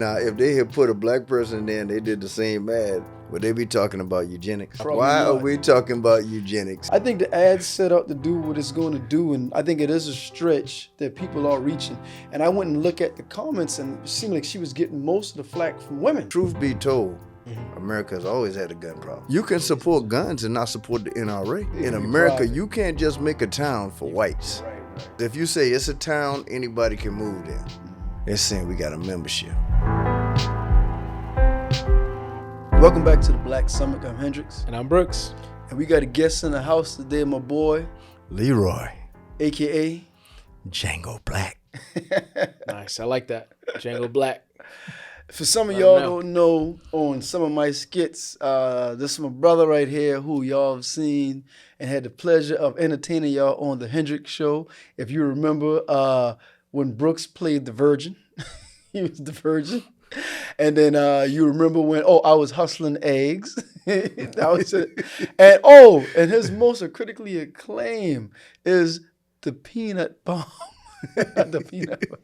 Now, if they had put a black person in there and they did the same ad, would they be talking about eugenics? Probably Why not. are we talking about eugenics? I think the ad's set up to do what it's going to do, and I think it is a stretch that people are reaching. And I went and looked at the comments, and it seemed like she was getting most of the flack from women. Truth be told, America has always had a gun problem. You can support guns and not support the NRA. In America, you can't just make a town for whites. Right. If you say it's a town, anybody can move there. They're saying we got a membership. Welcome back to the Black Summit. I'm Hendrix. And I'm Brooks. And we got a guest in the house today, my boy, Leroy, a.k.a. Django Black. Nice. I like that. Django Black. For some of y'all don't know, on some of my skits, this is my brother right here who y'all have seen and had the pleasure of entertaining y'all on the Hendrix Show. If you remember when Brooks played the Virgin, he was the Virgin. And then you remember when, I was hustling eggs. That was it. And his most critically acclaimed is the peanut bomb. The peanut bomb.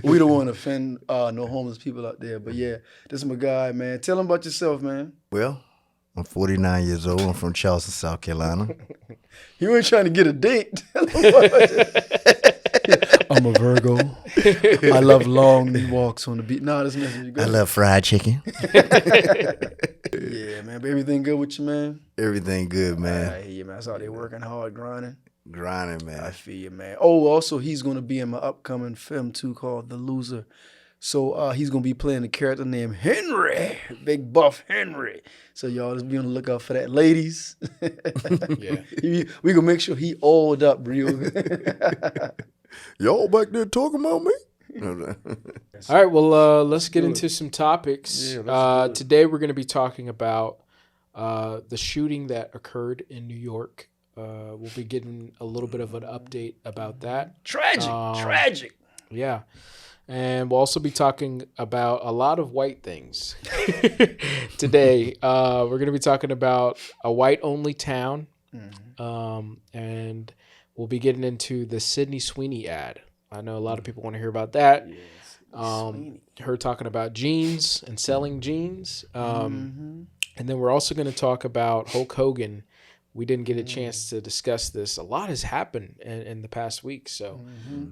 We don't want to offend no homeless people out there. But yeah, this is my guy, man. Tell him about yourself, man. Well, I'm 49 years old. I'm from Charleston, South Carolina. You ain't trying to get a date. I'm a Virgo. I love long walks on the beach. No, this message you good. I love fried chicken. Yeah, man. But everything good with you, man? Everything good, man. I hear you, man. I saw they working hard, grinding. Grinding, man. I feel you, man. Oh, also, he's going to be in my upcoming film, too, called The Loser. So he's going to be playing a character named Henry, Big Buff Henry. So y'all just be on the lookout for that. Ladies, Yeah. we going to make sure he oiled up real good. Y'all back there talking about me? All right. Well, let's get into some topics. Yeah, let's do it. Today we're going to be talking about the shooting that occurred in New York. We'll be getting a little bit of an update about that. Tragic. Yeah. And we'll also be talking about a lot of white things today. We're going to be talking about a white-only town, and we'll be getting into the Sydney Sweeney ad. I know a lot of people want to hear about that. Yes. Her talking about jeans and selling jeans. And then we're also going to talk about Hulk Hogan. We didn't get a chance to discuss this. A lot has happened in the past week, so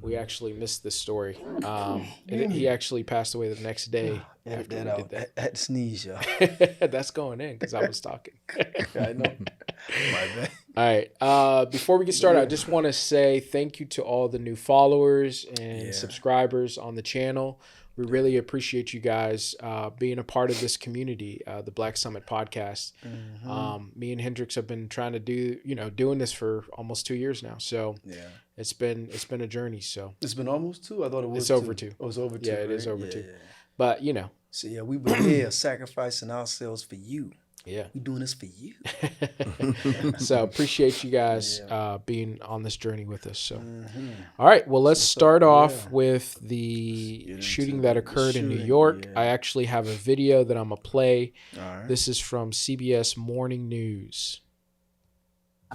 we actually missed this story. He actually passed away the next day after we did that. I had to sneeze, y'all. That's going in because I was talking. I know. My bad. All right. Before we get started, I just want to say thank you to all the new followers and subscribers on the channel. We really appreciate you guys being a part of this community, the Black Summit podcast. Me and Hendrix have been trying to doing this for almost 2 years now. So it's been a journey. So It's been almost 2? I thought it was it's over 2. Oh, it's over 2. Yeah, it is right? over Yeah, 2. yeah. But So yeah, we been here sacrificing ourselves for you. yeah. We doing this for you. So appreciate you guys being on this journey with us. So, all right. Well, let's start off with the shooting that occurred in New York. I actually have a video that I'm going to play. All right. This is from CBS Morning News.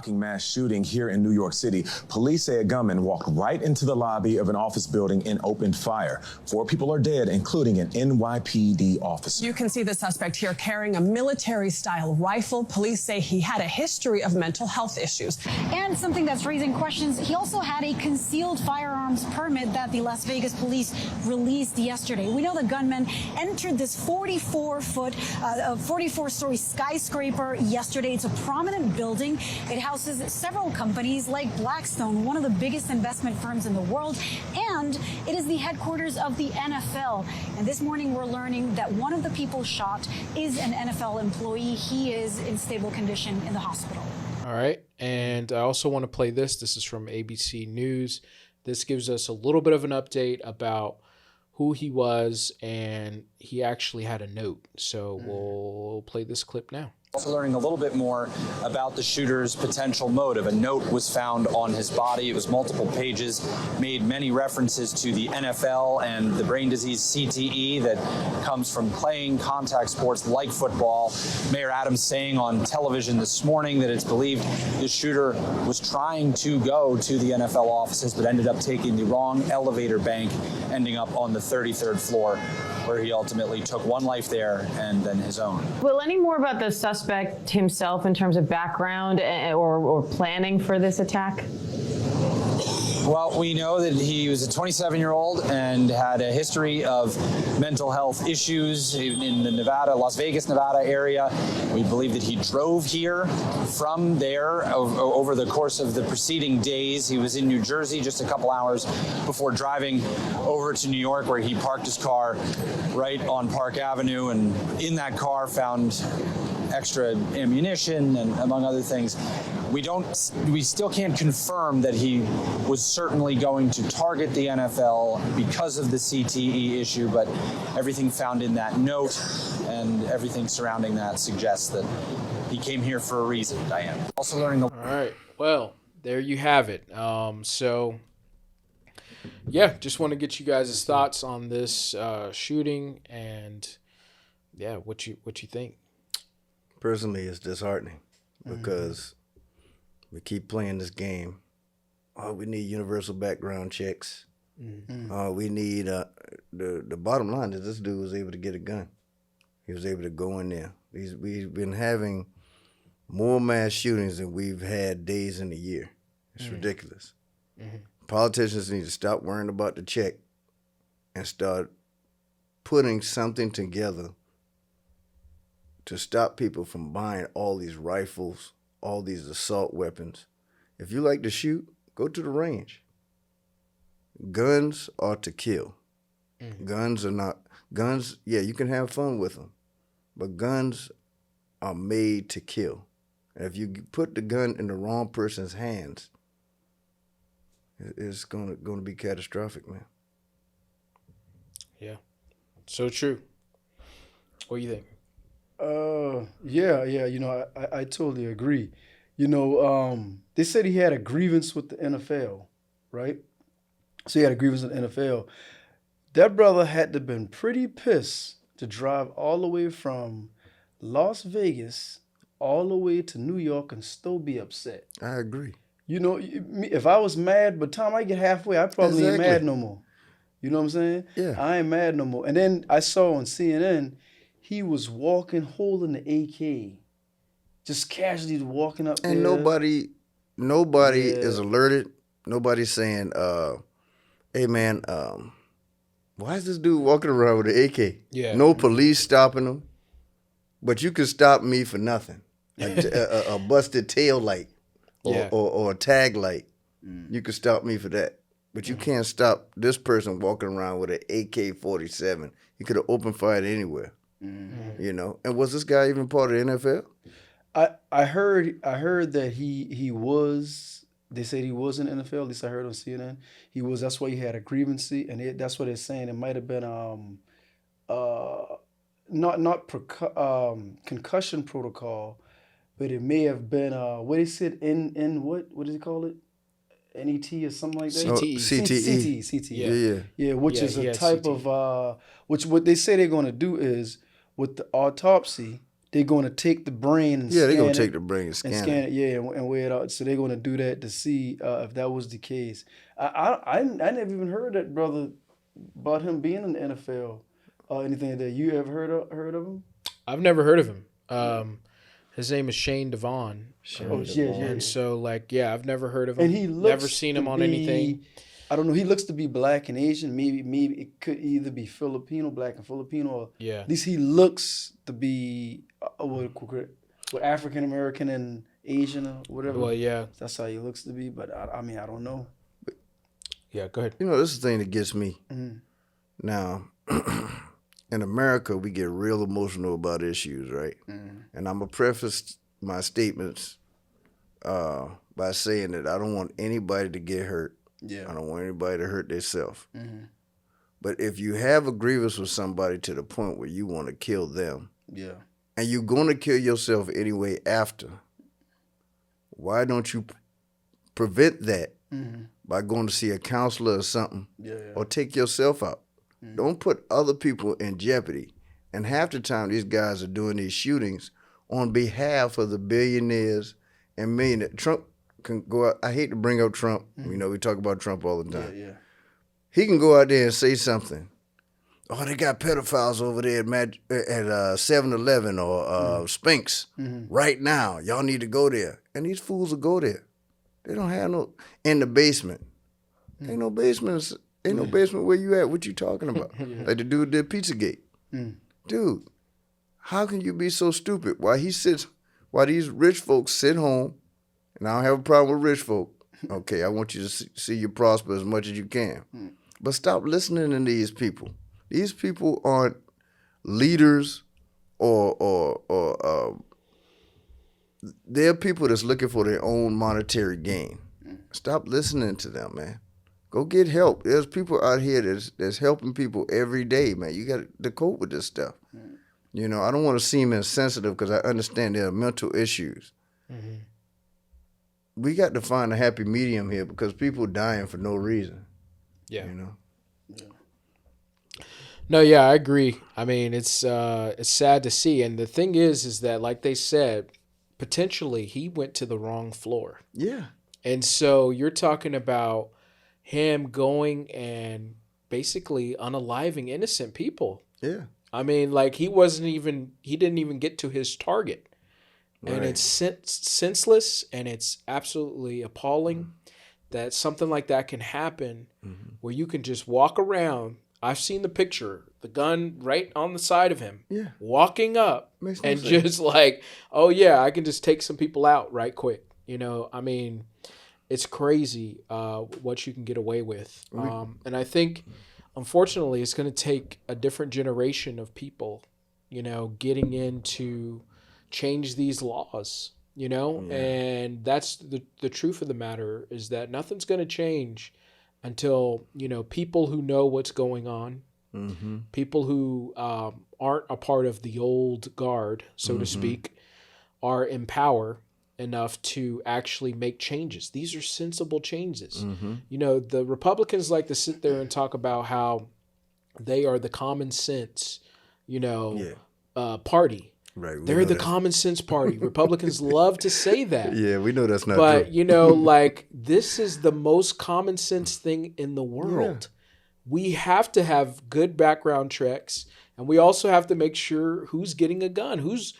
Mass shooting here in New York City. Police say a gunman walked right into the lobby of an office building and opened fire. 4 people are dead, including an NYPD officer. You can see the suspect here carrying a military-style rifle. Police say he had a history of mental health issues. And something that's raising questions, he also had a concealed firearms permit that the Las Vegas police released yesterday. We know the gunman entered this 44-story skyscraper yesterday. It's a prominent building. It houses several companies like Blackstone, one of the biggest investment firms in the world, and it is the headquarters of the NFL. And this morning we're learning that one of the people shot is an NFL employee. He is in stable condition in the hospital. All right. And I also want to play this. This is from ABC News. This gives us a little bit of an update about who he was, and he actually had a note. So we'll play this clip now. Also learning a little bit more about the shooter's potential motive. A note was found on his body. It was multiple pages, made many references to the NFL and the brain disease CTE that comes from playing contact sports like football. Mayor Adams saying on television this morning that it's believed the shooter was trying to go to the NFL offices but ended up taking the wrong elevator bank, ending up on the 33rd floor, where he ultimately took one life there and then his own. Will any more about the suspect himself in terms of background or planning for this attack? Well, we know that he was a 27-year-old and had a history of mental health issues in the Las Vegas, Nevada area. We believe that he drove here from there over the course of the preceding days. He was in New Jersey just a couple hours before driving over to New York, where he parked his car right on Park Avenue, and in that car found extra ammunition and among other things. We still can't confirm that he was certainly going to target the NFL because of the CTE issue, but everything found in that note and everything surrounding that suggests that he came here for a reason, Diane. Also learning. All right. Well, there you have it. So, yeah, just want to get you guys' thoughts on this shooting and, yeah, what you think. Personally, it's disheartening because we keep playing this game. Oh, we need universal background checks. We need the bottom line is this dude was able to get a gun. He was able to go in there. We've been having more mass shootings than we've had days in a year. It's ridiculous. Politicians need to stop worrying about the check and start putting something together to stop people from buying all these rifles, all these assault weapons. If you like to shoot, go to the range. Guns are to kill. Guns are not, yeah, you can have fun with them, but guns are made to kill. And if you put the gun in the wrong person's hands, it's going to be catastrophic, man. Yeah, so true. What do you think? Yeah, you know, I totally agree. You know, they said he had a grievance with the NFL, right? So he had a grievance with the NFL. That brother had to have been pretty pissed to drive all the way from Las Vegas all the way to New York and still be upset. I agree. You know, if I was mad, by the time I get halfway, I probably ain't mad no more. You know what I'm saying? Yeah. I ain't mad no more. And then I saw on CNN, he was walking, holding the AK, just casually walking up there. And nobody is alerted. Nobody's saying, hey, man, why is this dude walking around with an AK? Yeah. No police stopping him. But you can stop me for nothing. A busted tail light or a tag light. You can stop me for that. But you can't stop this person walking around with an AK-47. He could have opened fire anywhere. You know. And was this guy even part of the NFL? I heard that he was. They said he was in the NFL. At least I heard on CNN. He was. That's why he had a grievance, and that's what they're saying. It might have been not concussion protocol, but it may have been what they said in what does he call it? NET or something like that. CTE. Yeah. Which is a type of which what they say they're going to do is with the autopsy. They're going to take the brain and they're going to take the brain and scan it. And weigh it out. So they're going to do that to see if that was the case. I never even heard that brother about him being in the NFL or anything like that. You ever heard of him? I've never heard of him. His name is Shane Devon. And so I've never heard of him. And he looks never seen him on anything. I don't know. He looks to be black and Asian. Maybe it could either be Filipino, black and Filipino, or at least he looks to be African American and Asian or whatever. Well, yeah, that's how he looks to be. But I mean, I don't know. Yeah, go ahead. You know, this is the thing that gets me. Now, in America, we get real emotional about issues, right? And I'm gonna preface my statements by saying that I don't want anybody to get hurt. Yeah. I don't want anybody to hurt themselves. But if you have a grievance with somebody to the point where you want to kill them, and you're going to kill yourself anyway after, why don't you prevent that by going to see a counselor or something, or take yourself out? Don't put other people in jeopardy. And half the time, these guys are doing these shootings on behalf of the billionaires and millionaires. Trump can go out. I hate to bring up Trump. You know, we talk about Trump all the time. He can go out there and say something. Oh, they got pedophiles over there at 7-Eleven or Spinks right now. Y'all need to go there. And these fools will go there. They don't have no in the basement. Ain't no basements. Ain't no basement where you at. What you talking about? Like the dude did Pizzagate. Dude, how can you be so stupid? While these rich folks sit home, and I don't have a problem with rich folk. Okay, I want you to see you prosper as much as you can. But stop listening to these people. These people aren't leaders or they're people that's looking for their own monetary gain. Stop listening to them, man. Go get help. There's people out here that's helping people every day, man. You got to cope with this stuff. You know, I don't want to seem insensitive because I understand there are mental issues. We got to find a happy medium here because people dying for no reason. Yeah. You know? No, yeah, I agree. I mean, it's sad to see. And the thing is that, like they said, potentially he went to the wrong floor. Yeah. And so you're talking about him going and basically unaliving innocent people. Yeah. I mean, like he didn't even get to his target. Right. And it's senseless and it's absolutely appalling that something like that can happen where you can just walk around. I've seen the picture, the gun right on the side of him, walking up and just like, oh yeah, I can just take some people out right quick. You know, I mean, it's crazy what you can get away with. And I think, unfortunately, it's going to take a different generation of people, you know, getting in to change these laws, you know? And that's the truth of the matter is that nothing's going to change until, you know, people who know what's going on, people who aren't a part of the old guard, so to speak, are in power enough to actually make changes. These are sensible changes. You know, the Republicans like to sit there and talk about how they are the common sense, you know, party. Right. They're the common sense party. Republicans love to say that. Yeah, we know that's not true. But, you know, like this is the most common sense thing in the world. We have to have good background checks, and we also have to make sure who's getting a gun, who's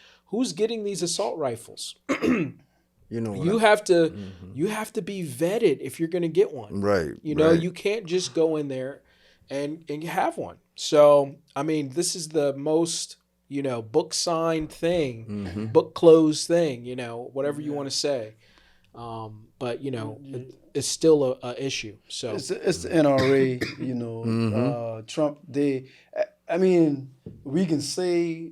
getting these assault rifles. You know, you have to be vetted if you're going to get one. Right. You know, you can't just go in there and have one. So, I mean, this is the most, you know, book signed thing, book closed thing, you know, whatever you want to say. But, you know, it's still a issue. So it's the NRA, you know, Trump, I mean, we can say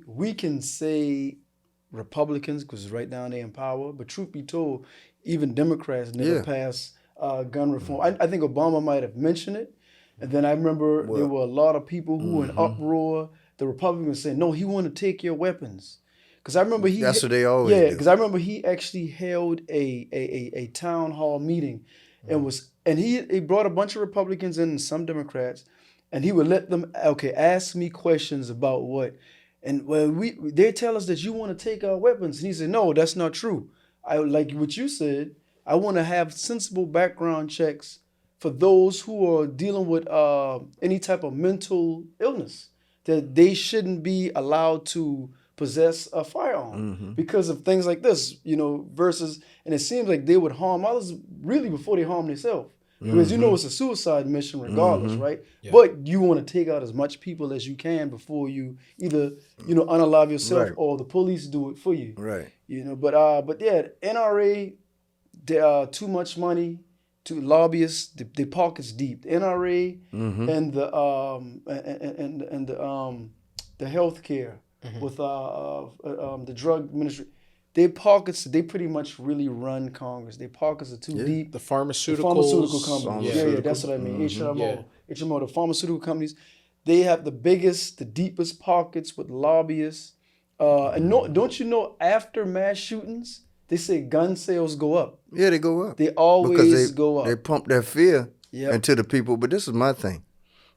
Republicans because right now they're in power, but truth be told, even Democrats never passed gun reform. I think Obama might have mentioned it, and then I remember there were a lot of people who were in uproar. The Republicans saying, no, he want to take your weapons. Because I remember that's what they always do. Because I remember he actually held a town hall meeting and he brought a bunch of Republicans in and some Democrats, and he would let them ask me questions about what. And they tell us that you want to take our weapons. And he said, no, that's not true. I like what you said. I want to have sensible background checks for those who are dealing with any type of mental illness, that they shouldn't be allowed to possess a firearm because of things like this, you know, and it seems like they would harm others really before they harm themselves. Because you know it's a suicide mission regardless, right? Yeah. But you want to take out as much people as you can before you either, you know, unalive yourself or the police do it for you. Right. You know, but yeah, NRA, there are too much money to lobbyists, the pockets deep. The NRA and the healthcare with the drug ministry. Their pockets, they pretty much really run Congress. Their pockets are too deep. The pharmaceutical companies. Yeah, that's what I mean. HMO, the pharmaceutical companies, they have the biggest, the deepest pockets with lobbyists And don't you know after mass shootings, they say gun sales go up. Yeah, they go up. They always go up. They pump that fear into the people. But this is my thing.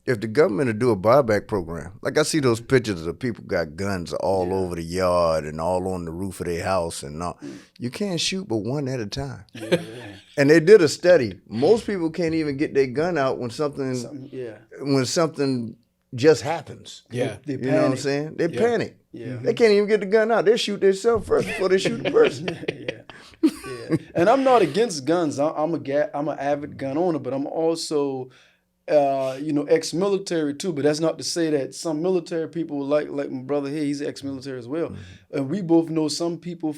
If the government would do a buyback program, like I see those pictures of people got guns all over the yard and all on the roof of their house and all. You can't shoot but one at a time. Yeah. And they did a study. Most people can't even get their gun out when something just happens. Yeah. They you know what I'm saying? They panic. Yeah. They can't even get the gun out. They shoot themselves first before they shoot the person. Yeah. And I'm not against guns. I'm an avid gun owner, but I'm also ex-military too, but that's not to say that some military people like my brother here, he's ex-military as well. And we both know some people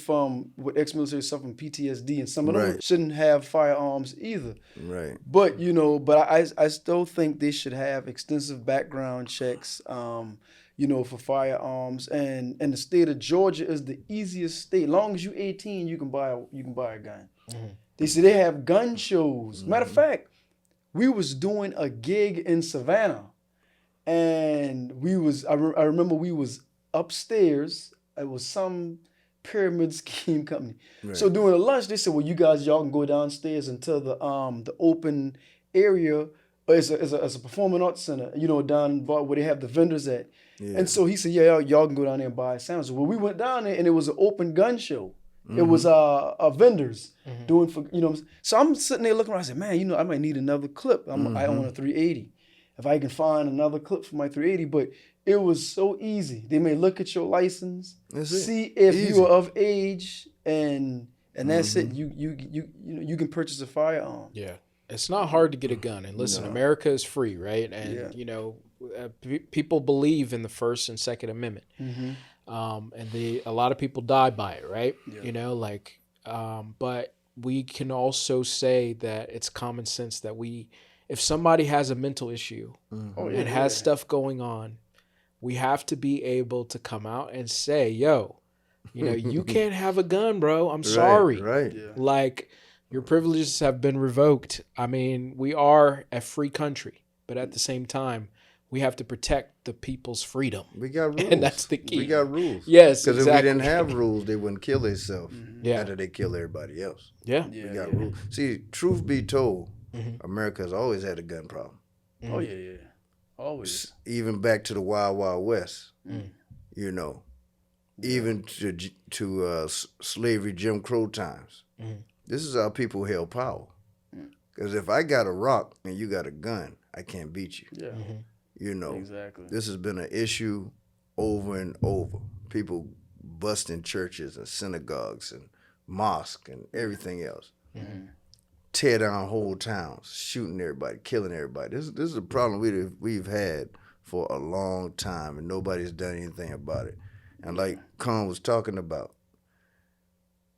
with ex-military suffer from PTSD, and some of them shouldn't have firearms either. Right. But I still think they should have extensive background checks, for firearms. And the state of Georgia is the easiest state. As long as you're 18, you can buy a gun. They say they have gun shows. Matter of fact, we was doing a gig in Savannah, and I remember we was upstairs. It was some pyramid scheme company. Right. So during the lunch, they said, "Well, y'all can go downstairs into the open area. It's a performing arts center, down where they have the vendors at." Yeah. And so he said, "Yeah, y'all can go down there and buy a sandwich." Well, we went down there, and it was an open gun show. It was vendors doing for, So I'm sitting there looking around. I said, man, I might need another clip. I own a 380. If I can find another clip for my 380, but it was so easy. They may look at your license, see if you are of age, and that's it. You can purchase a firearm. Yeah, it's not hard to get a gun. And listen, America is free, right? And people believe in the First and Second Amendment. And a lot of people die by it, right? Yeah. But we can also say that it's common sense that if somebody has a mental issue and has stuff going on, we have to be able to come out and say, yo, you can't have a gun, bro. I'm sorry. Right. Yeah. Your privileges have been revoked. I mean, we are a free country, but at the same time, we have to protect the people's freedom. We got rules. And that's the key. We got rules. Yes, because if we didn't have rules, they wouldn't kill themselves after they kill everybody else. Yeah. We got rules. See, truth be told, America's always had a gun problem. Oh, yeah. Always. Even back to the Wild Wild West, even to slavery, Jim Crow times. This is how people held power. Because if I got a rock and you got a gun, I can't beat you. Yeah. Exactly. This has been an issue over and over. People busting churches and synagogues and mosques and everything else. Tear down whole towns, shooting everybody, killing everybody. This is a problem we've had for a long time, and nobody's done anything about it. And like Khan was talking about,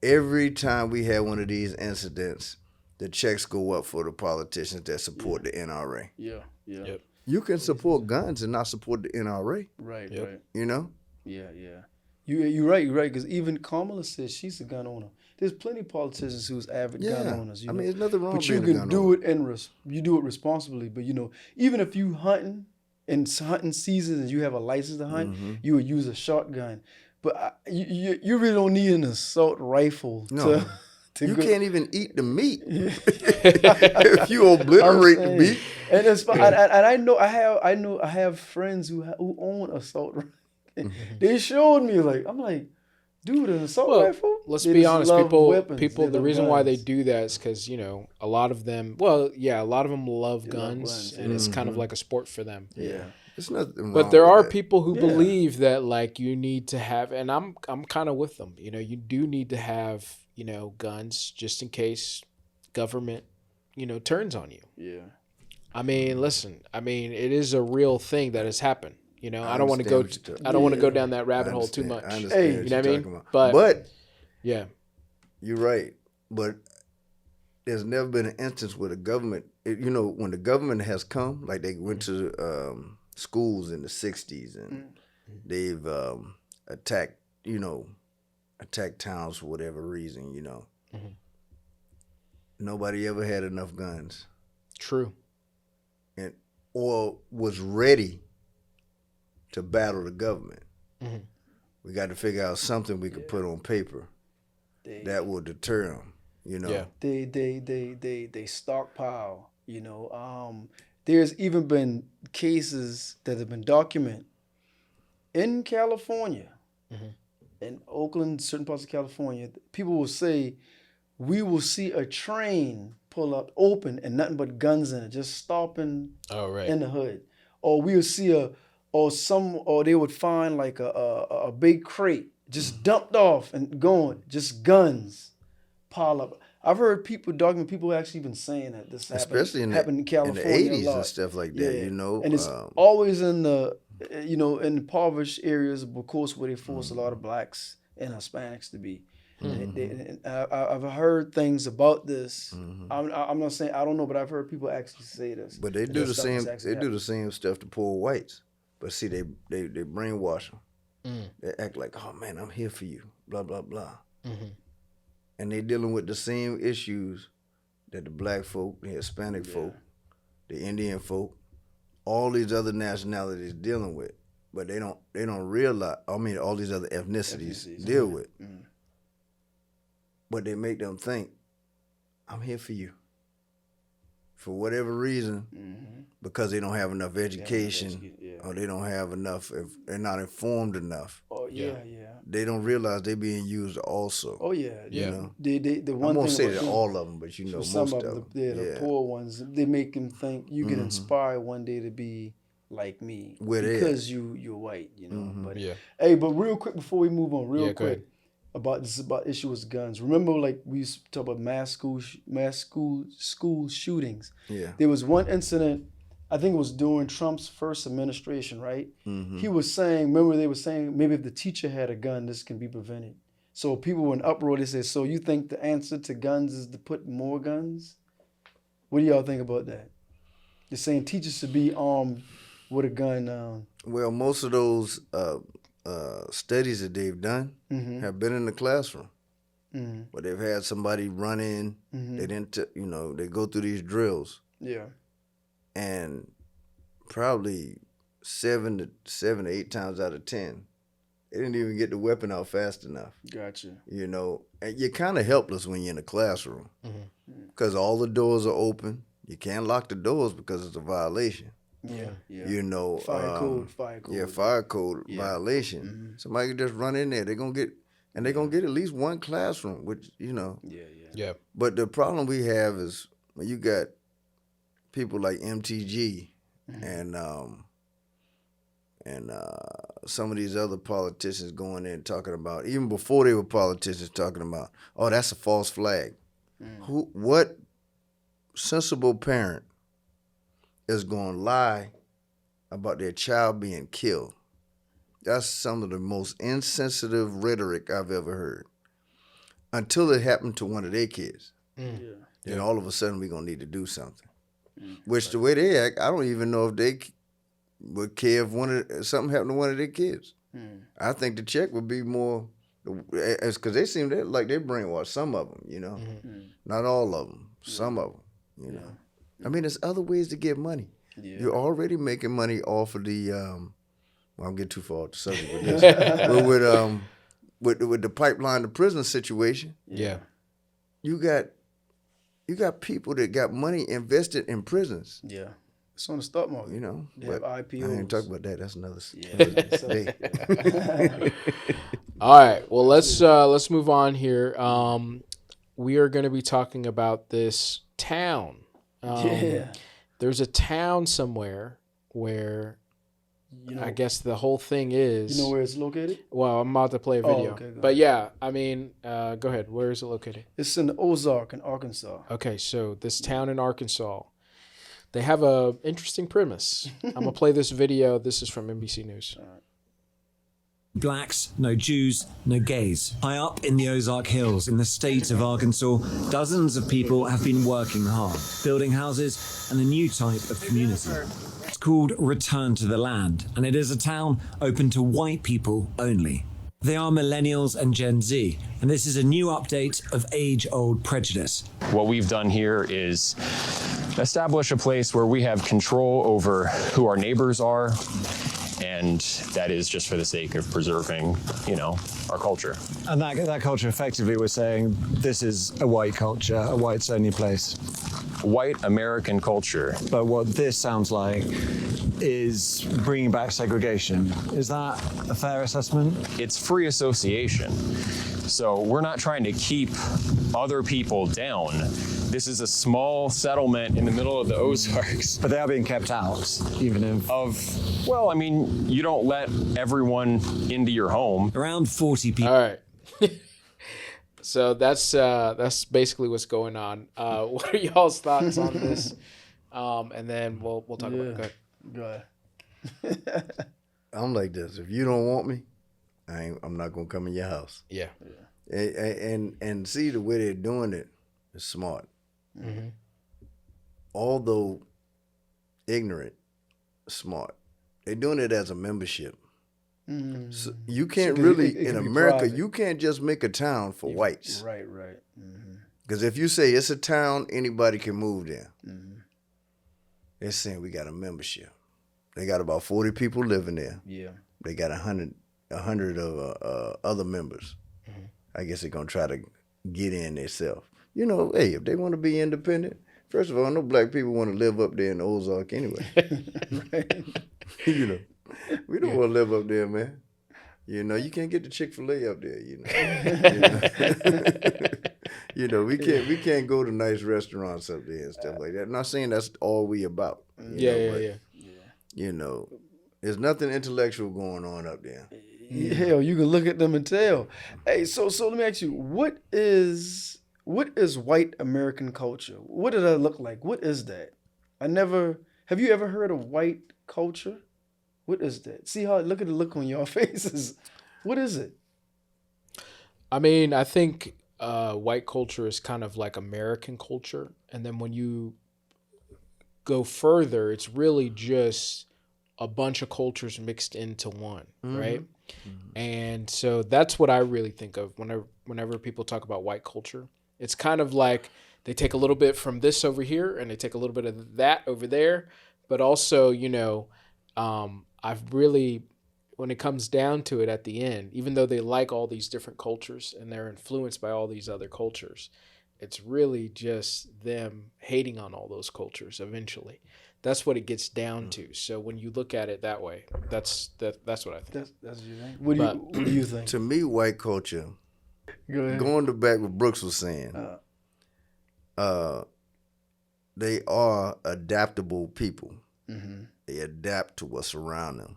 every time we had one of these incidents, the checks go up for the politicians that support the NRA. Yeah. Yep. You can support guns and not support the NRA. Right. Yeah. You're right. Because even Kamala says she's a gun owner. There's plenty of politicians who's avid gun owners. I mean, there's nothing wrong with being a gun owner. But you can do it you do it responsibly. But even if you hunting in hunting seasons and you have a license to hunt, you would use a shotgun. But you really don't need an assault rifle to. You can't even eat the meat if you obliterate the meat. And it's and I have friends who own assault rifles. They showed me I'm like, dude, an assault rifle. Let's be honest, people. The reason why they do that is because a lot of them. Well, yeah, a lot of them love guns, and it's kind of like a sport for them. Yeah. There's nothing wrong but there with are that. people who believe that you need to have, and I'm kind of with them. You do need to have guns just in case government turns on you. Yeah. I mean, listen. I mean, it is a real thing that has happened. I don't want to go. I don't want to go down that rabbit hole too much. I understand you know what I mean? about. But yeah, you're right. But there's never been an instance where the government, when the government has come, like they went to schools in the 60s and they've attacked towns for whatever reason, Nobody ever had enough guns. True. Or was ready to battle the government. We got to figure out something we can put on paper that will deter them. You know. Yeah. They stockpile. You know. There's even been cases that have been documented in California, in Oakland, certain parts of California. People will say, we will see a train pull up open and nothing but guns in it, just stopping in the hood. Or we'll see or they would find like a big crate just dumped off and going, just guns pile up. I've heard people actually been saying that this especially happened in California in the 80s a lot. and stuff like that, you know. And it's always in the, in impoverished areas, of course, where they force a lot of blacks and Hispanics to be. And I've heard things about this. I'm not saying I don't know, but I've heard people actually say this. But they do the same. They do the same stuff to poor whites. But see, they brainwash them. They act like, oh man, I'm here for you. Blah blah blah. And they dealing with the same issues that the black folk, the Hispanic folk, the Indian folk, all these other nationalities dealing with. But they don't realize. I mean, all these other ethnicities deal with. But they make them think, I'm here for you. For whatever reason, because they don't have enough education, or they don't have enough, if they're not informed enough. Oh yeah. They don't realize they're being used also. Oh yeah. You know? The one I won't thing say about that all of them, but you know, most of them. The poor ones, they make them think you get inspired one day to be like me because you're white, you know. But hey, but real quick before we move on, real quick. About issue with guns. Remember, like we used to talk about mass school shootings. Yeah. There was one incident, I think it was during Trump's first administration, right? He was saying, remember they were saying maybe if the teacher had a gun, this can be prevented. So people were in uproar. They said, so you think the answer to guns is to put more guns? What do y'all think about that? They're saying teachers should be armed with a gun. Well, most of those studies that they've done have been in the classroom, but they've had somebody run in. They didn't, they go through these drills. Yeah, and probably 7 to 8 times out of 10, they didn't even get the weapon out fast enough. Gotcha. You know, and you're kind of helpless when you're in the classroom because all the doors are open. You can't lock the doors because it's a violation. Yeah. You know, fire code. Yeah, fire code violation. Somebody can just run in there. They're gonna get at least one classroom, which Yeah. But the problem we have is when you got people like MTG and some of these other politicians going in talking about, even before they were politicians, talking about, oh, that's a false flag. What sensible parent is going to lie about their child being killed? That's some of the most insensitive rhetoric I've ever heard. Until it happened to one of their kids. Then all of a sudden we're going to need to do something. Which the way they act, I don't even know if they would care if something happened to one of their kids. I think the check would be more, because they seem like they brainwashed some of them, you know. Not all of them, some of them, you know. I mean, there's other ways to get money. You're already making money off of the, I'm getting too far off the subject with this, but with the pipeline to prison situation, you got people that got money invested in prisons. Yeah, it's on the stock market. You know, they have IPOs. I ain't talking about that. That's another day. All right, well let's move on here. We are going to be talking about this town. There's a town somewhere where I guess the whole thing is. You know where it's located? Well, I'm about to play a video. Okay, but yeah, I mean, go ahead. Where is it located? It's in the Ozark in Arkansas. Okay, so this town in Arkansas, they have a interesting premise. I'm going to play this video. This is from NBC News. Blacks, no Jews, no gays. High up in the Ozark Hills in the state of Arkansas, dozens of people have been working hard, building houses and a new type of community. It's called Return to the Land, and it is a town open to white people only. They are millennials and Gen Z, and this is a new update of age-old prejudice. What we've done here is establish a place where we have control over who our neighbors are and that is just for the sake of preserving, our culture. And that culture, effectively, we're saying this is a white culture, a whites-only place. White American culture. But what this sounds like is bringing back segregation. Is that a fair assessment? It's free association. So we're not trying to keep other people down. This is a small settlement in the middle of the Ozarks. But they are being kept out, even if... you don't let everyone into your home. Around 40 people. All right. So that's basically what's going on. What are y'all's thoughts on this? And then we'll talk about it. Go ahead. I'm like this. If you don't want me, I'm not gonna come in your house. Yeah. And see, the way they're doing it is smart. Mm-hmm. Although ignorant, smart. They're doing it as a membership. Mm-hmm. So you can't So really, it in can be America, private. you can't just make a town for whites. Right. Mm-hmm. Because if you say it's a town, anybody can move there. Mm-hmm. They're saying we got a membership. They got about 40 people living there. Yeah. They got 100 of other members. Mm-hmm. I guess they're going to try to get in themselves. Hey, if they want to be independent, first of all, no black people want to live up there in the Ozark anyway. Right. We don't want to live up there, man. You can't get the Chick-fil-A up there, we can't go to nice restaurants up there and stuff like that. I'm not saying that's all we about. Yeah. There's nothing intellectual going on up there. Hell, you can look at them and tell. Hey, so let me ask you, what is white American culture? What did that look like? What is that? Have you ever heard of white culture? What is that? Look at the look on your faces. What is it? I mean, I think white culture is kind of like American culture. And then when you go further, it's really just a bunch of cultures mixed into one, right? Mm-hmm. And so that's what I really think of whenever people talk about white culture. It's kind of like they take a little bit from this over here and they take a little bit of that over there. But also, I've really, when it comes down to it at the end, even though they like all these different cultures and they're influenced by all these other cultures, it's really just them hating on all those cultures eventually. That's what it gets down to. So when you look at it that way, that's what I think. That's what you think. What do you think? To me, white culture, Go ahead. going to back what Brooks was saying, they are adaptable people. Mm-hmm. They adapt to what's around them.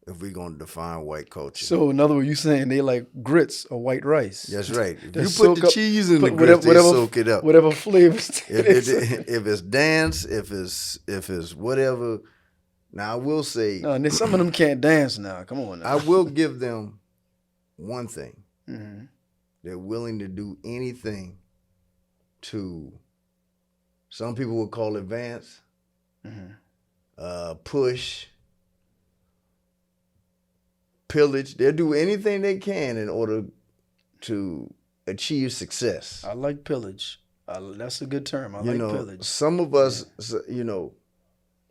If we're going to define white culture. So in other words, you saying they like grits or white rice? That's right. If They you soak put the up- cheese in the put grits, whatever- they soak it up. Whatever flavors. If it's dance, if it's whatever. Now I will say, No, and then some of them can't dance now. Come on now. I will give them one thing. Mm-hmm. They're willing to do anything to, some people would call advance, push, pillage. They'll do anything they can in order to achieve success. I like pillage. That's a good term. I like pillage. Some of us,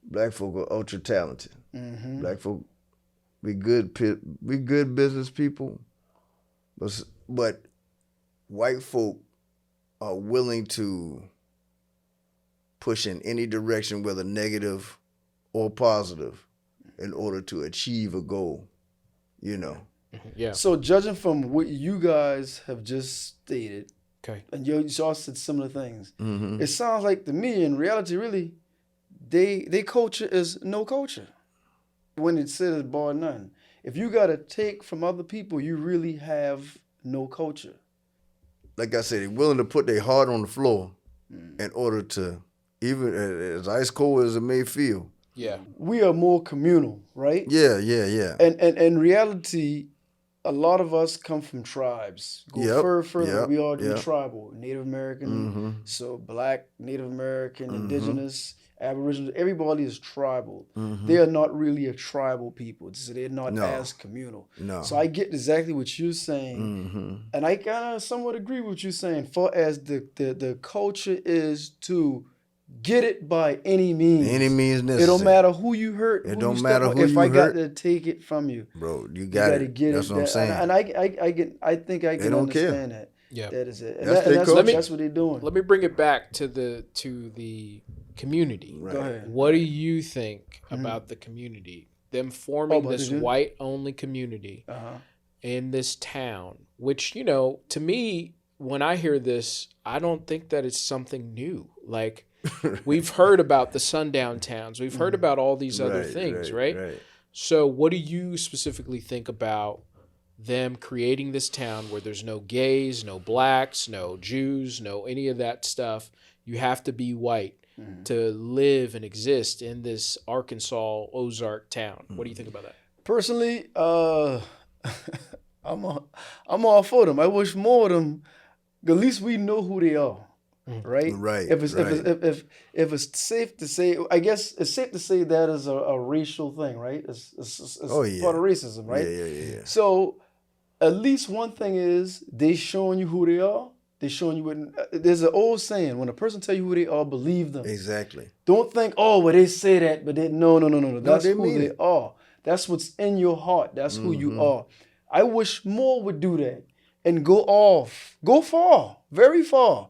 black folk are ultra talented. Mm-hmm. Black folk, we good business people, but white folk are willing to push in any direction, whether negative or positive, in order to achieve a goal. Yeah. So judging from what you guys have just stated, Okay. and you all said similar things, Mm-hmm. it sounds like to me, in reality, really, they culture is no culture. When it says bar none, if you got to take from other people, you really have no culture. Like I said, they're willing to put their heart on the floor in order to, even as ice cold as it may feel. Yeah. We are more communal, right? Yeah. And in reality, a lot of us come from tribes. Go further, we all do tribal, Native American, so Black, Native American, Indigenous, Aboriginal, everybody is tribal. They are not really a tribal people. So they're not as communal. No. So I get exactly what you're saying. And I kind of somewhat agree with what you're saying. Far as the culture is to get it by any means. Any means necessary. It don't matter who you hurt. It don't matter who you hurt. If I got to take it from you, bro, you got to get it. That's what I'm saying. And I think I can understand that. Yeah, that is it. That's what they're doing. Let me bring it back to the community. Right. Go ahead. What do you think about the community? Them forming this white-only community in this town, which, you know, to me, when I hear this, I don't think that it's something new. Like, we've heard about the sundown towns. We've heard about all these other things, right? So what do you specifically think about them creating this town where there's no gays, no blacks, no Jews, no any of that stuff? You have to be white to live and exist in this Arkansas Ozark town. What do you think about that? Personally, I'm all for them. I wish more of them. At least we know who they are, right? Right. If it's safe to say, I guess it's safe to say that is a racial thing, right? It's part of racism, right? Yeah. So at least one thing is they showing you who they are. They're showing you what. There's an old saying: when a person tell you who they are, believe them. Exactly. Don't think, oh, well, they say that, but no. That's they who mean they it. are. That's what's in your heart. That's who you are. I wish more would do that and go far, very far,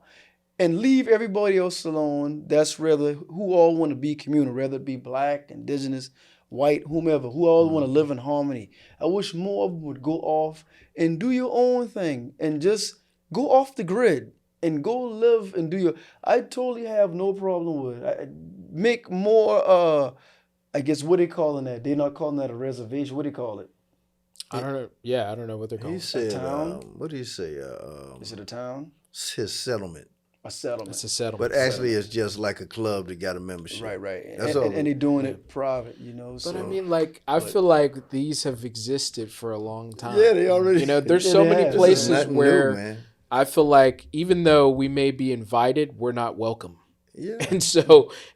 and leave everybody else alone. That's rather who all want to be communal, whether it be black, indigenous, white, whomever, who all want to live in harmony. I wish more of them would go off and do your own thing and just go off the grid and go live and do your. I totally have no problem with it. Make more. I guess what they calling that? They're not calling that a reservation. What do they call it? I don't know. Yeah, I don't know what they're calling. He said, a town. what did he say? Is it a town? His settlement. A settlement. It's a settlement. But actually, it's just like a club that got a membership. Right. That's and they're doing it private, you know. But I mean, like, I feel like these have existed for a long time. Yeah, they already. You know, there's so many places where man. I feel like even though we may be invited, we're not welcome. Yeah.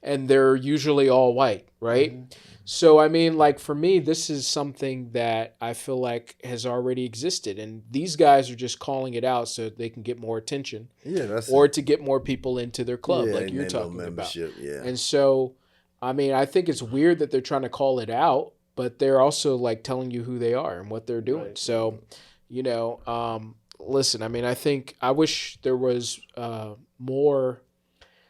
And they're usually all white, right? Mm-hmm. So, I mean, like, for me, this is something that I feel like has already existed. And these guys are just calling it out so they can get more attention. Yeah, that's or to get more people into their club, like you're talking about. Yeah. And so, I mean, I think it's weird that they're trying to call it out, but they're also, like, telling you who they are and what they're doing. Right. So, you know, listen, I mean, I wish there was more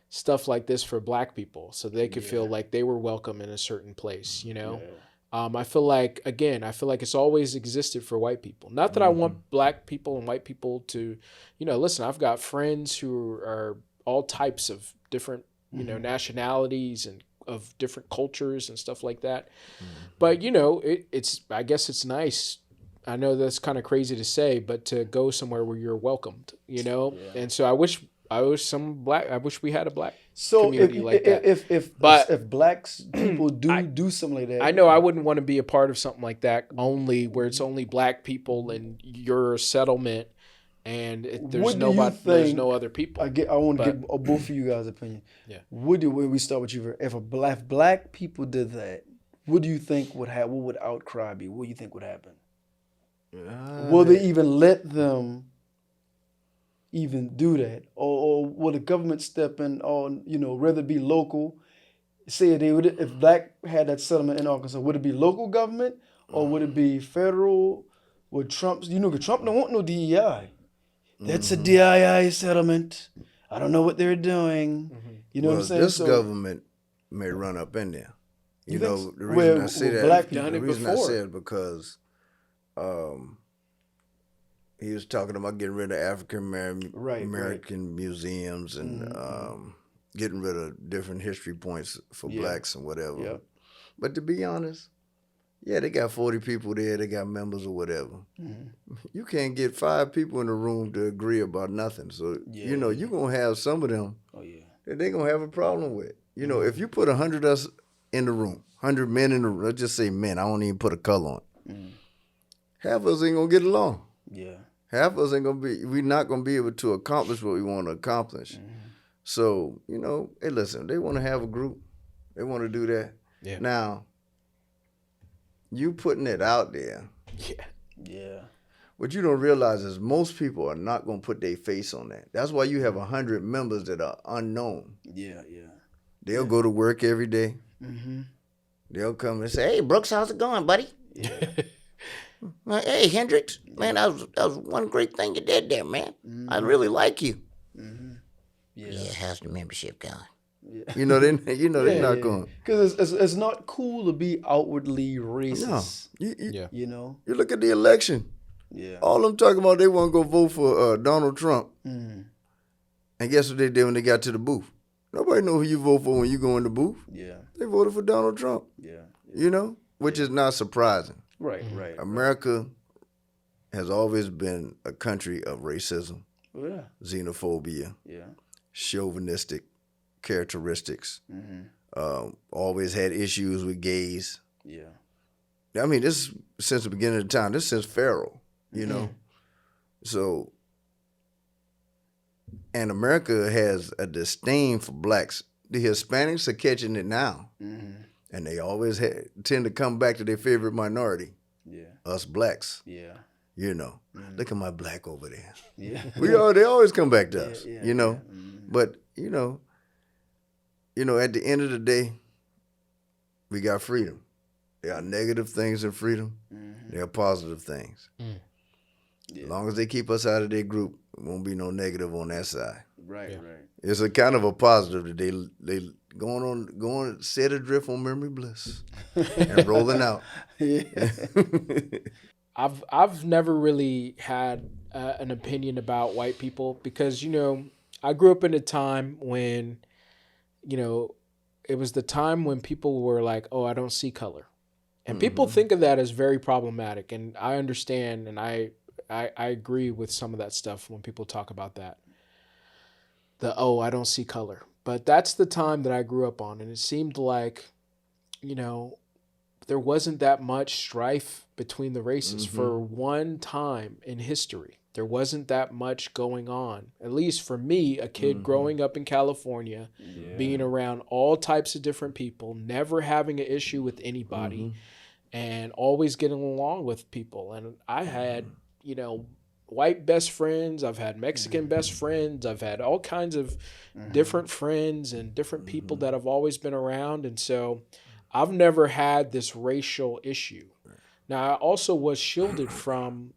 stuff like this for black people so they could feel like they were welcome in a certain place, you know? I feel like it's always existed for white people. Not that I want black people and white people to, you know, listen, I've got friends who are all types of different, you know, nationalities and of different cultures and stuff like that. But, you know, I guess it's nice. I know that's kind of crazy to say, but to go somewhere where you're welcomed, you know? And so I wish we had a black community like that. If blacks people do something like that, I know I wouldn't want to be a part of something like that only where it's only black people and your settlement and there's no other people. I want to get both of you guys' opinion. Yeah. When we start with you, if black people did that, what do you think would happen? What would outcry be? What do you think would happen? Will they even let them even do that, or will the government step in on, you know, rather be local? Say if black had that settlement in Arkansas, would it be local government or would it be federal? Would Trump don't want no DEI. That's a DEI settlement. I don't know what they're doing. You know what I'm saying? This government may run up in there. You know, so? the reason I say that, I say it because he was talking about getting rid of African American museums and getting rid of different history points for blacks and whatever. Yeah. But to be honest, they got 40 people there. They got members or whatever. You can't get 5 people in the room to agree about nothing. So, you know, you're going to have some of them that they're going to have a problem with. You know, if you put 100 of us in the room, 100 men in the room, let's just say men, I don't even put a color on it. Half of us ain't going to get along. Yeah. Half of us we're not going to be able to accomplish what we want to accomplish. So, you know, hey, listen, they want to have a group. They want to do that. Yeah. Now, you putting it out there. Yeah. What you don't realize is most people are not going to put their face on that. That's why you have 100 members that are unknown. Yeah. They'll go to work every day. Mm-hmm. They'll come and say, "Hey, Brooks, how's it going, buddy?" Yeah. Like, "Hey, Hendrix, man, that was one great thing you did there, man. I really like you." Mm-hmm. Yeah, how's the membership going? Yeah. They're not going. Because it's not cool to be outwardly racist. No, you know. You look at the election. Yeah. All them talking about they want to go vote for Donald Trump. Mm. And guess what they did when they got to the booth? Nobody know who you vote for when you go in the booth. Yeah. They voted for Donald Trump. Yeah. Which is not surprising. Right. America has always been a country of racism, xenophobia, chauvinistic characteristics. Mm-hmm. Always had issues with gays. Yeah. I mean, this since the beginning of time. This since Pharaoh, So, and America has a disdain for blacks. The Hispanics are catching it now. Mm-hmm. And they always tend to come back to their favorite minority. Yeah. Us blacks. Yeah. Mm-hmm. Look at my black over there. Yeah. They always come back to us, Mm-hmm. But, at the end of the day, we got freedom. There are negative things in freedom. Mm-hmm. There are positive things. Mm. Yeah. As long as they keep us out of their group, it won't be no negative on that side. Right. It's a kind of a positive that they going set adrift on memory bliss and rolling out. Yeah. I've never really had an opinion about white people because I grew up in a time when it was the time when people were like, "Oh, I don't see color," and people think of that as very problematic, and I understand, and I agree with some of that stuff when people talk about that. I don't see color. But that's the time that I grew up on. And it seemed like, there wasn't that much strife between the races for one time in history. There wasn't that much going on. At least for me, a kid growing up in California, being around all types of different people, never having an issue with anybody, and always getting along with people. And I had, white best friends. I've had Mexican best friends. I've had all kinds of different friends and different people that have always been around. And so I've never had this racial issue. Now, I also was shielded from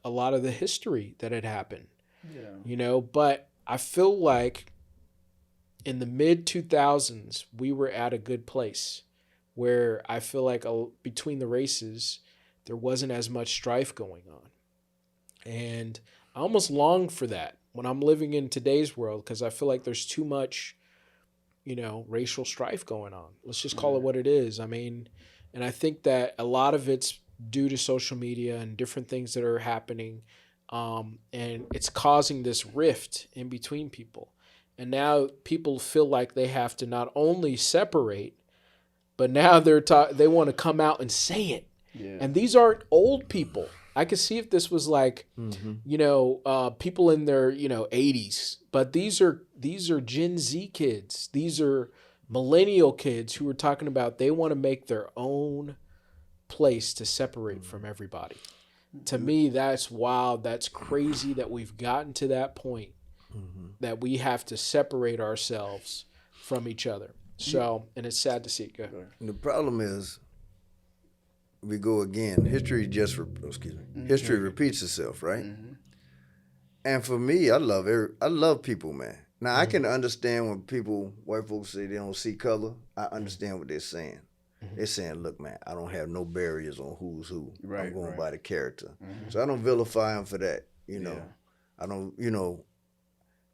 a lot of the history that had happened, but I feel like in the mid 2000s, we were at a good place where I feel like between the races, there wasn't as much strife going on. And I almost long for that when I'm living in today's world because I feel like there's too much, racial strife going on. Let's just call it what it is. I mean, and I think that a lot of it's due to social media and different things that are happening. And it's causing this rift in between people. And now people feel like they have to not only separate, but now they want to come out and say it. Yeah. And these aren't old people. I could see if this was like, people in their, 80s, but these are Gen Z kids. These are millennial kids who are talking about they want to make their own place to separate from everybody. To me, that's wild. That's crazy that we've gotten to that point that we have to separate ourselves from each other. So, and it's sad to see. Go ahead. The problem is, we go again. History history repeats itself, right? And for me, I love people, man. Now I can understand when white folks say they don't see color. I understand what they're saying. They're saying, "Look, man, I don't have no barriers on who's who. I'm going by the character, so I don't vilify them for that. I don't,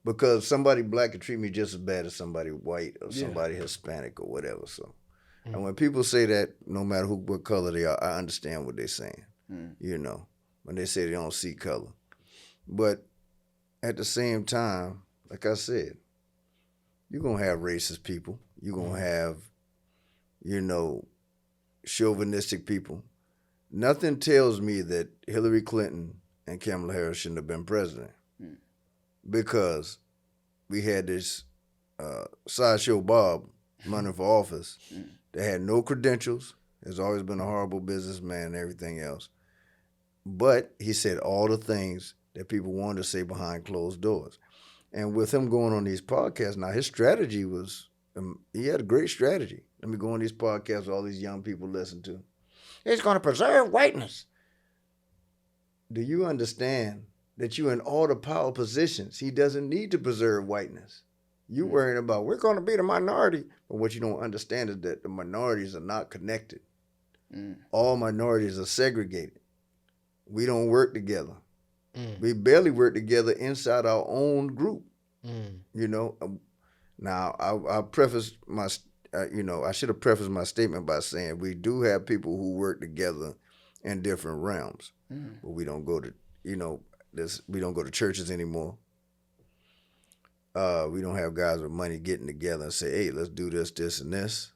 because somebody black could treat me just as bad as somebody white or somebody Hispanic or whatever. So." And when people say that, no matter what color they are, I understand what they're saying, when they say they don't see color. But at the same time, like I said, you're going to have racist people. You're going to have, chauvinistic people. Nothing tells me that Hillary Clinton and Kamala Harris shouldn't have been president because we had this sideshow Bob running for office. They had no credentials. Has always been a horrible businessman and everything else. But he said all the things that people wanted to say behind closed doors. And with him going on these podcasts, now his strategy was he had a great strategy. Let me go on these podcasts all these young people listen to. It's going to preserve whiteness. Do you understand that you're in all the power positions? He doesn't need to preserve whiteness. You worrying about, we're going to be the minority. But what you don't understand is that the minorities are not connected. All minorities are segregated. We don't work together. We barely work together inside our own group. You know, now I'll preface my, I should have prefaced my statement by saying we do have people who work together in different realms, but we don't go to, we don't go to churches anymore. We don't have guys with money getting together and say, hey, let's do this, this, and this.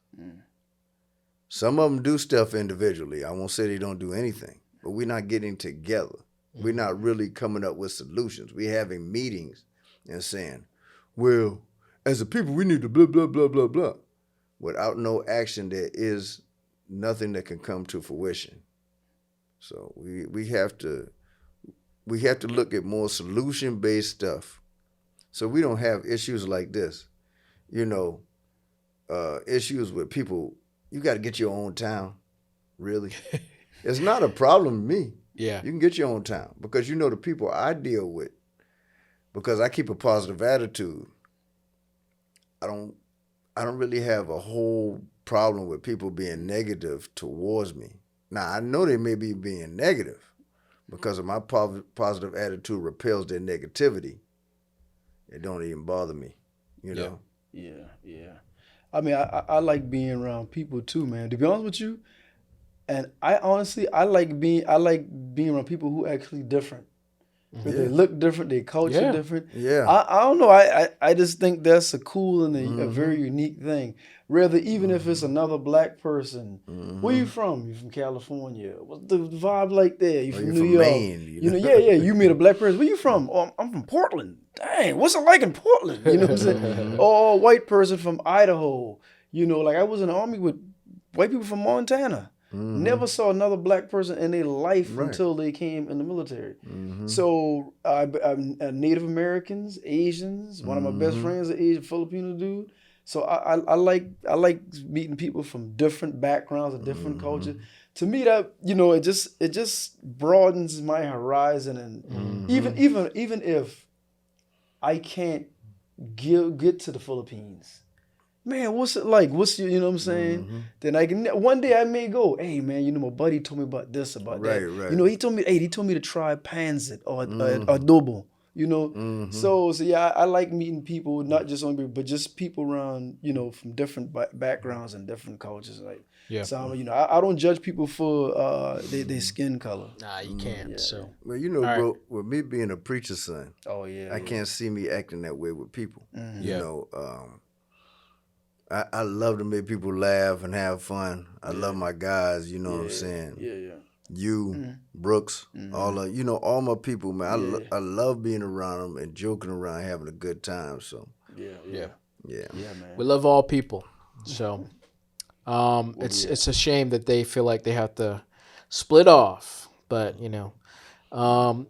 Some of them do stuff individually. I won't say they don't do anything, but we're not getting together. We're not really coming up with solutions. We're having meetings and saying, well, as a people, we need to blah, blah, blah, blah, blah. Without no action, there is nothing that can come to fruition. So we have to look at more solution-based stuff. So we don't have issues like this. Issues with people, you got to get your own town, really. It's not a problem to me. Yeah. You can get your own town because the people I deal with, because I keep a positive attitude, I don't really have a whole problem with people being negative towards me. Now, I know they may be being negative because of my positive attitude repels their negativity. It don't even bother me, you know? Yeah. I mean, I like being around people too, man. To be honest with you, and I like being around people who actually different. They look different, their culture different. Yeah. I don't know. I just think that's a cool and a very unique thing. Rather, even if it's another black person, where you from? You from California? What's the vibe like there? You from New York? Maine, You meet a black person. Where you from? Oh, I'm from Portland. Dang, what's it like in Portland? You know what I'm saying? Or a white person from Idaho. Like I was in the Army with white people from Montana. Never saw another black person in their life until they came in the military. So Native Americans, Asians. One of my best friends is an Asian Filipino dude. So I like meeting people from different backgrounds and different cultures. To me, that it just broadens my horizon, and even if I can't get to the Philippines. Man, what's it like? You know what I'm saying? Then one day I may go, hey man, my buddy told me about this, about that. Right. He told me to try pancit or adobo, So yeah, I like meeting people, not just but just people around, from different backgrounds and different cultures. So I don't judge people for their skin color. Nah, you can't. Yeah. So well, bro, with me being a preacher's son, I can't see me acting that way with people. I love to make people laugh and have fun. I love my guys, you know what I'm saying? Yeah. You, Brooks, all my people, man. I love being around them and joking around, having a good time. So yeah, man. We love all people. So it's a shame that they feel like they have to split off. But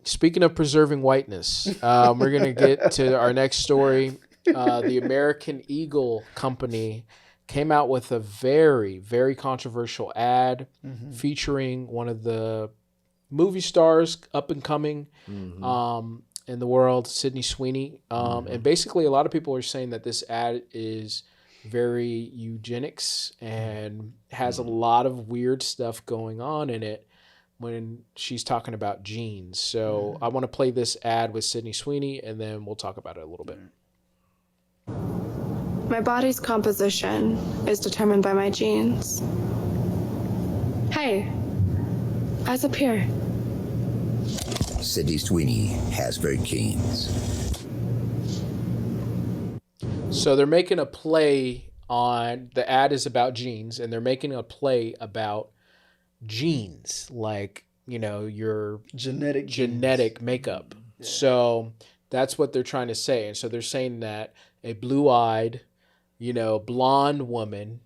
speaking of preserving whiteness, we're gonna get to our next story. The American Eagle Company came out with a very, very controversial ad featuring one of the movie stars up and coming in the world, Sydney Sweeney. And basically a lot of people are saying that this ad is very eugenics and has a lot of weird stuff going on in it when she's talking about genes. So I want to play this ad with Sydney Sweeney and then we'll talk about it a little bit. My body's composition is determined by my genes. Hey, eyes up here. Sydney Sweeney has very genes. So they're making a play on, the ad is about genes, and they're making a play about genes, like, your genetic makeup. Yeah. So that's what they're trying to say. And so they're saying that a blue-eyed, blonde woman,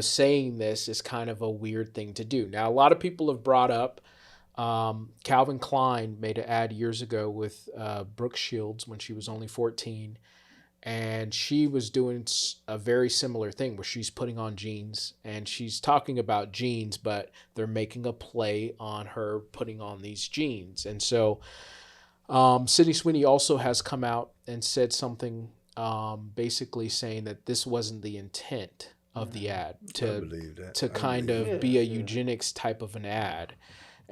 saying this is kind of a weird thing to do. Now, a lot of people have brought up, Calvin Klein made an ad years ago with Brooke Shields when she was only 14. and she was doing a very similar thing where she's putting on jeans and she's talking about jeans, but they're making a play on her putting on these jeans. And so Sydney Sweeney also has come out and said something basically saying that this wasn't the intent of the ad to kind of be a eugenics type of an ad.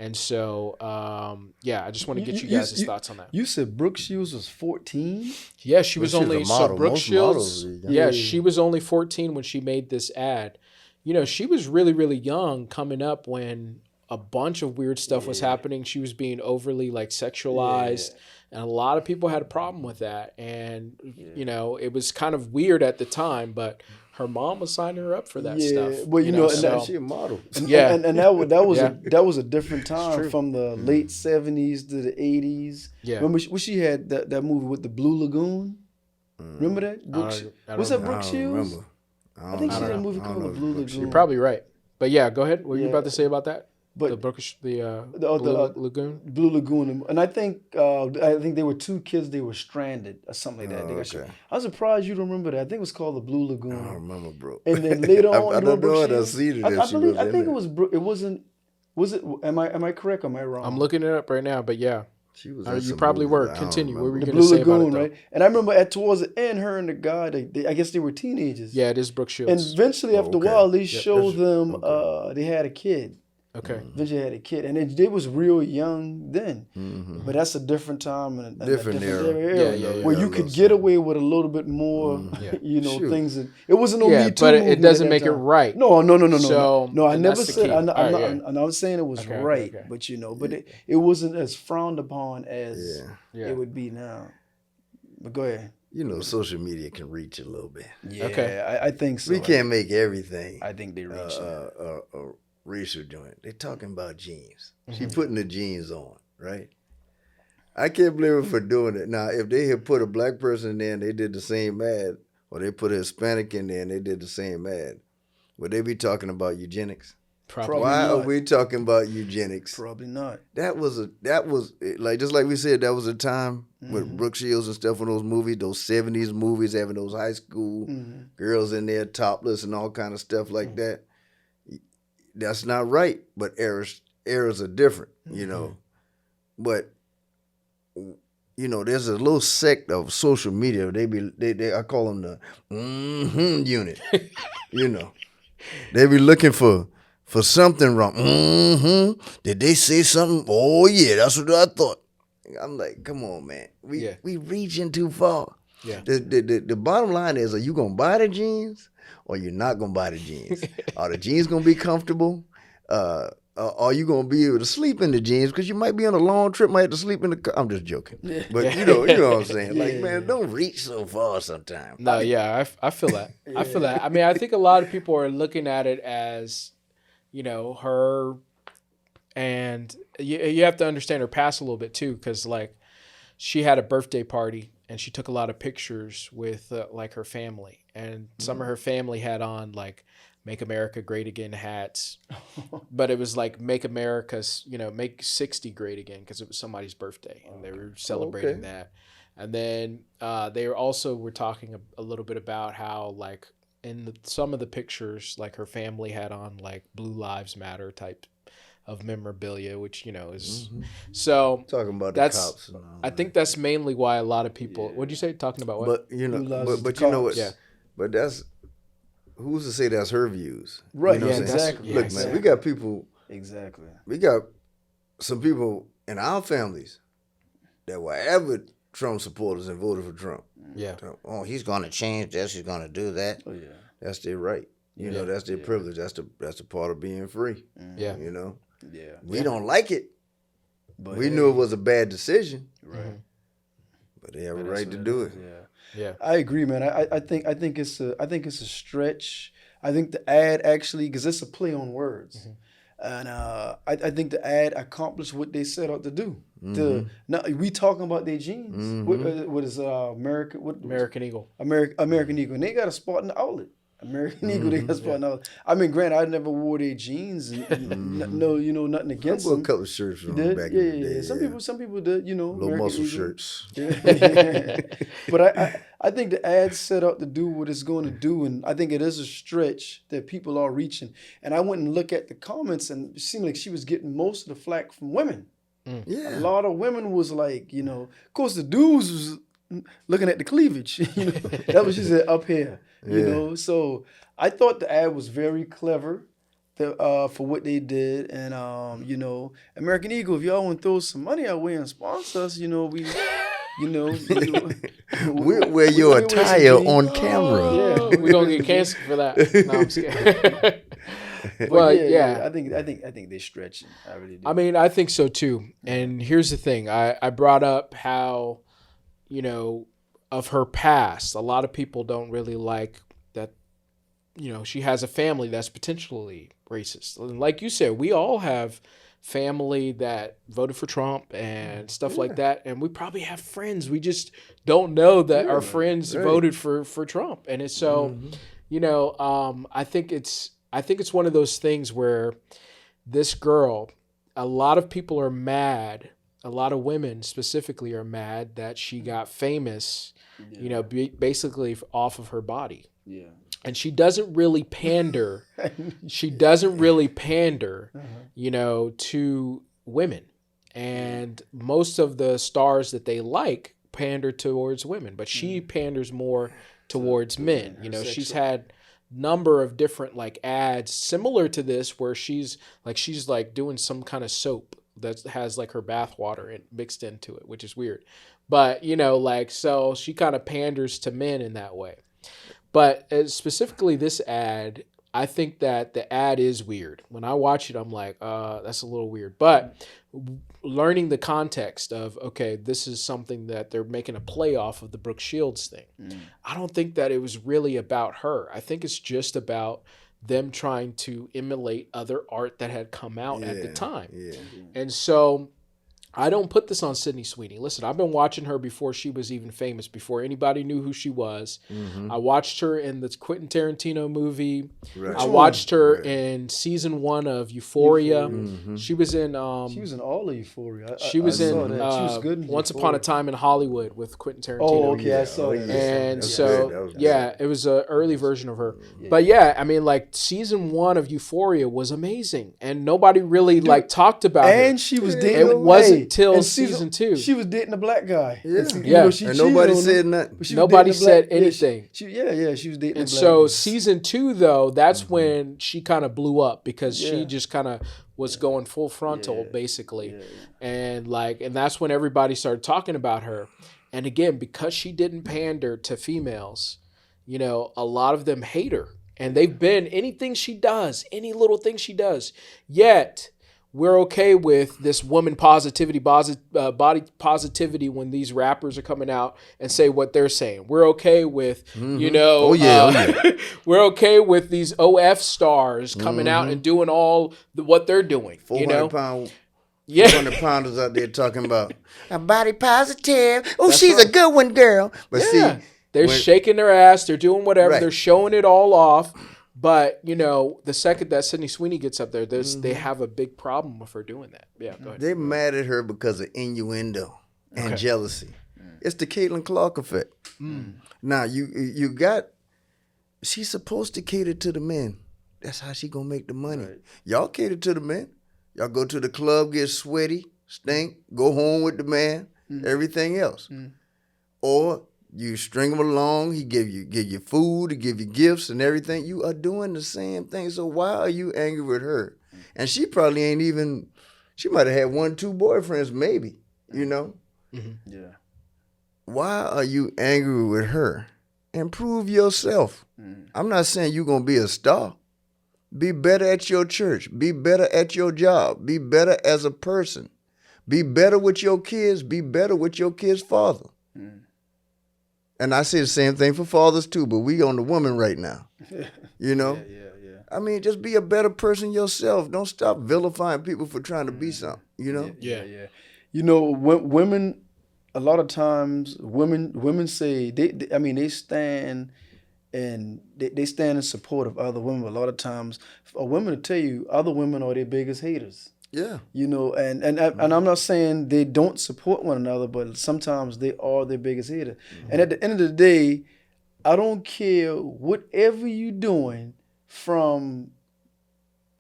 And so, I just want to get you guys' thoughts on that. You said Brooke Shields was 14? Yeah, she was only, so Brooke Shields, she was only 14 when she made this ad. You know, she was really, really young coming up when a bunch of weird stuff was happening. She was being overly like sexualized, and a lot of people had a problem with that. And, you know, it was kind of weird at the time, but her mom was signing her up for that stuff. Well, you know, and she a model. And that was a different time from the late 70s to the 80s. Yeah. Remember when she had that movie with the Blue Lagoon? Remember that? Was that Brooke Shields? I think she had a movie called The Blue Lagoon. You're probably right. But yeah, go ahead. What were you about to say about that? But Blue Lagoon? Blue Lagoon. And I think they were two kids, they were stranded or something like that. I was surprised you don't remember that. I think it was called The Blue Lagoon. I don't remember, bro. And then later on, I don't know how to see it. I think it was Brooke. It wasn't. Was it? Am I correct? Or am I wrong? I'm looking it up right now, but yeah. She was you probably were. Continue. What were you the going to say Lagoon, about it, right? And I remember towards the end, her and the guy, I guess they were teenagers. Yeah, it is Brooke Shields. And eventually, after a while, they showed them they had a kid. Okay. Eventually had a kid, and they was real young then. But that's a different time and a different era where you could get away with a little bit more, things. That, it wasn't no Me Too but movement it doesn't make time. it right. No. So, I never said. I'm right. not saying it was right, but but it wasn't as frowned upon as it would be now. But go ahead. You know, social media can reach a little bit. Yeah, okay. I think so. We can't make everything. I think they reach racial joint. They talking about jeans. She putting the jeans on, right? I can't blame her for doing it. Now, if they had put a black person in there and they did the same ad, or they put a Hispanic in there and they did the same ad, would they be talking about eugenics? Probably Why not. are we talking about eugenics? Probably not. That was like, just like we said, that was a time with Brooke Shields and stuff in those movies, those 70s movies, having those high school girls in there topless and all kind of stuff like that. That's not right, but eras are different, you know. But there's a little sect of social media. They I call them the unit. They be looking for something wrong. Did they say something? Oh yeah, that's what I thought. I'm like, come on, man. We reaching too far. Yeah. The bottom line is, are you gonna buy the jeans? Or you're not going to buy the jeans. Are the jeans going to be comfortable? Are you going to be able to sleep in the jeans? Because you might be on a long trip, might have to sleep in the car. I'm just joking. But you know what I'm saying. Like, man, don't reach so far sometimes. No, I feel that. I feel that. I mean, I think a lot of people are looking at it as, her, and you have to understand her past a little bit too, because like she had a birthday party and she took a lot of pictures with like her family, and some of her family had on like Make America Great Again hats, but it was like Make 60 Great Again, because it was somebody's birthday and they were celebrating that. And then they were talking a little bit about how like in some of the pictures, like her family had on like Blue Lives Matter type of memorabilia, which is so talking about the cops. I think that's mainly why a lot of people. What'd you say? Talking about what? But you know what? Yeah. But that's who's to say that's her views, right? Exactly. Look, man, we got people. Exactly. We got some people in our families that were avid Trump supporters and voted for Trump. Yeah. Oh, he's going to change this. He's going to do that. Oh yeah. That's their right. That's their privilege. That's the part of being free. Yeah. Yeah. We don't like it. But we knew it was a bad decision. Right. But they have a right to do it. Yeah. I agree, man. I think it's a stretch. I think the ad actually, because it's a play on words. And I think the ad accomplished what they set out to do. Now we talking about their jeans. What is American Eagle? American Eagle. American Eagle, and they got a spot in the outlet. American Eagle, they got spot now. I mean, granted, I never wore their jeans, and no, nothing against them. I wore a couple of shirts from them back in the day. Some people did, little American muscle Eagle. shirts. But I think the ad's set up to do what it's going to do, and I think it is a stretch that people are reaching. And I went and looked at the comments, and it seemed like she was getting most of the flack from women. Yeah, a lot of women was like, of course the dudes was looking at the cleavage. That's what she said up here. So I thought the ad was very clever for what they did, and American Eagle, if y'all want to throw some money our way and sponsor us, we'll wear your attire on camera. Yeah, we're gonna get canceled for that. No, I'm scared. But yeah, I think they're stretching. I really do. I mean, I think so too. And here's the thing: I brought up how, of her past. A lot of people don't really like that. She has a family that's potentially racist. And like you said, we all have family that voted for Trump and stuff like that, and we probably have friends. We just don't know that our friends voted for Trump, and it's so, I think it's one of those things where this girl, a lot of people are mad. A lot of women specifically are mad that she got famous, basically off of her body. Yeah. And she doesn't really pander. To women. And most of the stars that they like pander towards women, but she panders more towards men. She's had number of different like ads similar to this where she's doing some kind of soap that has like her bath water mixed into it, which is weird. But so she kind of panders to men in that way. But specifically this ad, I think that the ad is weird. When I watch it, I'm like, that's a little weird. But learning the context of, okay, this is something that they're making a play off of the Brooke Shields thing. I don't think that it was really about her. I think it's just about them trying to emulate other art that had come out at the time. Yeah. And so I don't put this on Sydney Sweeney. Listen, I've been watching her before she was even famous, before anybody knew who she was. I watched her in the Quentin Tarantino movie. Right. I watched her in season 1 of Euphoria. She was in she was in all of Euphoria. She was in Once Upon a Time in Hollywood with Quentin Tarantino. Oh, okay, I saw that. And it was an early version of her. Yeah. But I mean, like season 1 of Euphoria was amazing, and nobody really talked about her. And she was dating. It wasn't till season 2. She was dating a black guy. Yeah. And nobody said nothing. Nobody said anything. She was dating. And so season 2, though, that's when she kind of blew up because she just kind of was going full frontal, basically, and that's when everybody started talking about her. And again, because she didn't pander to females, a lot of them hate her, and they've been anything she does, any little thing she does, yet. We're okay with this woman positivity, body positivity when these rappers are coming out and say what they're saying. We're okay with, we're okay with these OF stars coming out and doing all what they're doing. 400 pounders out there talking about a body positive. Oh, she's a good one, girl. But see, they're shaking their ass. They're doing whatever. Right. They're showing it all off. But, the second that Sydney Sweeney gets up there, they have a big problem with her doing that. Yeah, go ahead. They're mad at her because of innuendo and jealousy. It's the Caitlin Clark effect. Now, you got, she's supposed to cater to the men. That's how she going to make the money. Right. Y'all cater to the men. Y'all go to the club, get sweaty, stink, go home with the man, everything else. Or you string him along, he give you food, he give you gifts and everything. You are doing the same thing. So why are you angry with her? And she probably ain't even, she might have had 1-2 boyfriends maybe, Yeah. Why are you angry with her? Improve yourself. I'm not saying you're going to be a star. Be better at your church. Be better at your job. Be better as a person. Be better with your kids. Be better with your kids' father. And I say the same thing for fathers too, but we on the woman right now. Yeah. I mean, just be a better person yourself. Don't stop vilifying people for trying to be something, Yeah. Women, a lot of times women say they stand and they stand in support of other women. A lot of times, women will tell you other women are their biggest haters. Yeah. You know, and I'm not saying they don't support one another, but sometimes they are their biggest hater. And at the end of the day, I don't care whatever you're doing from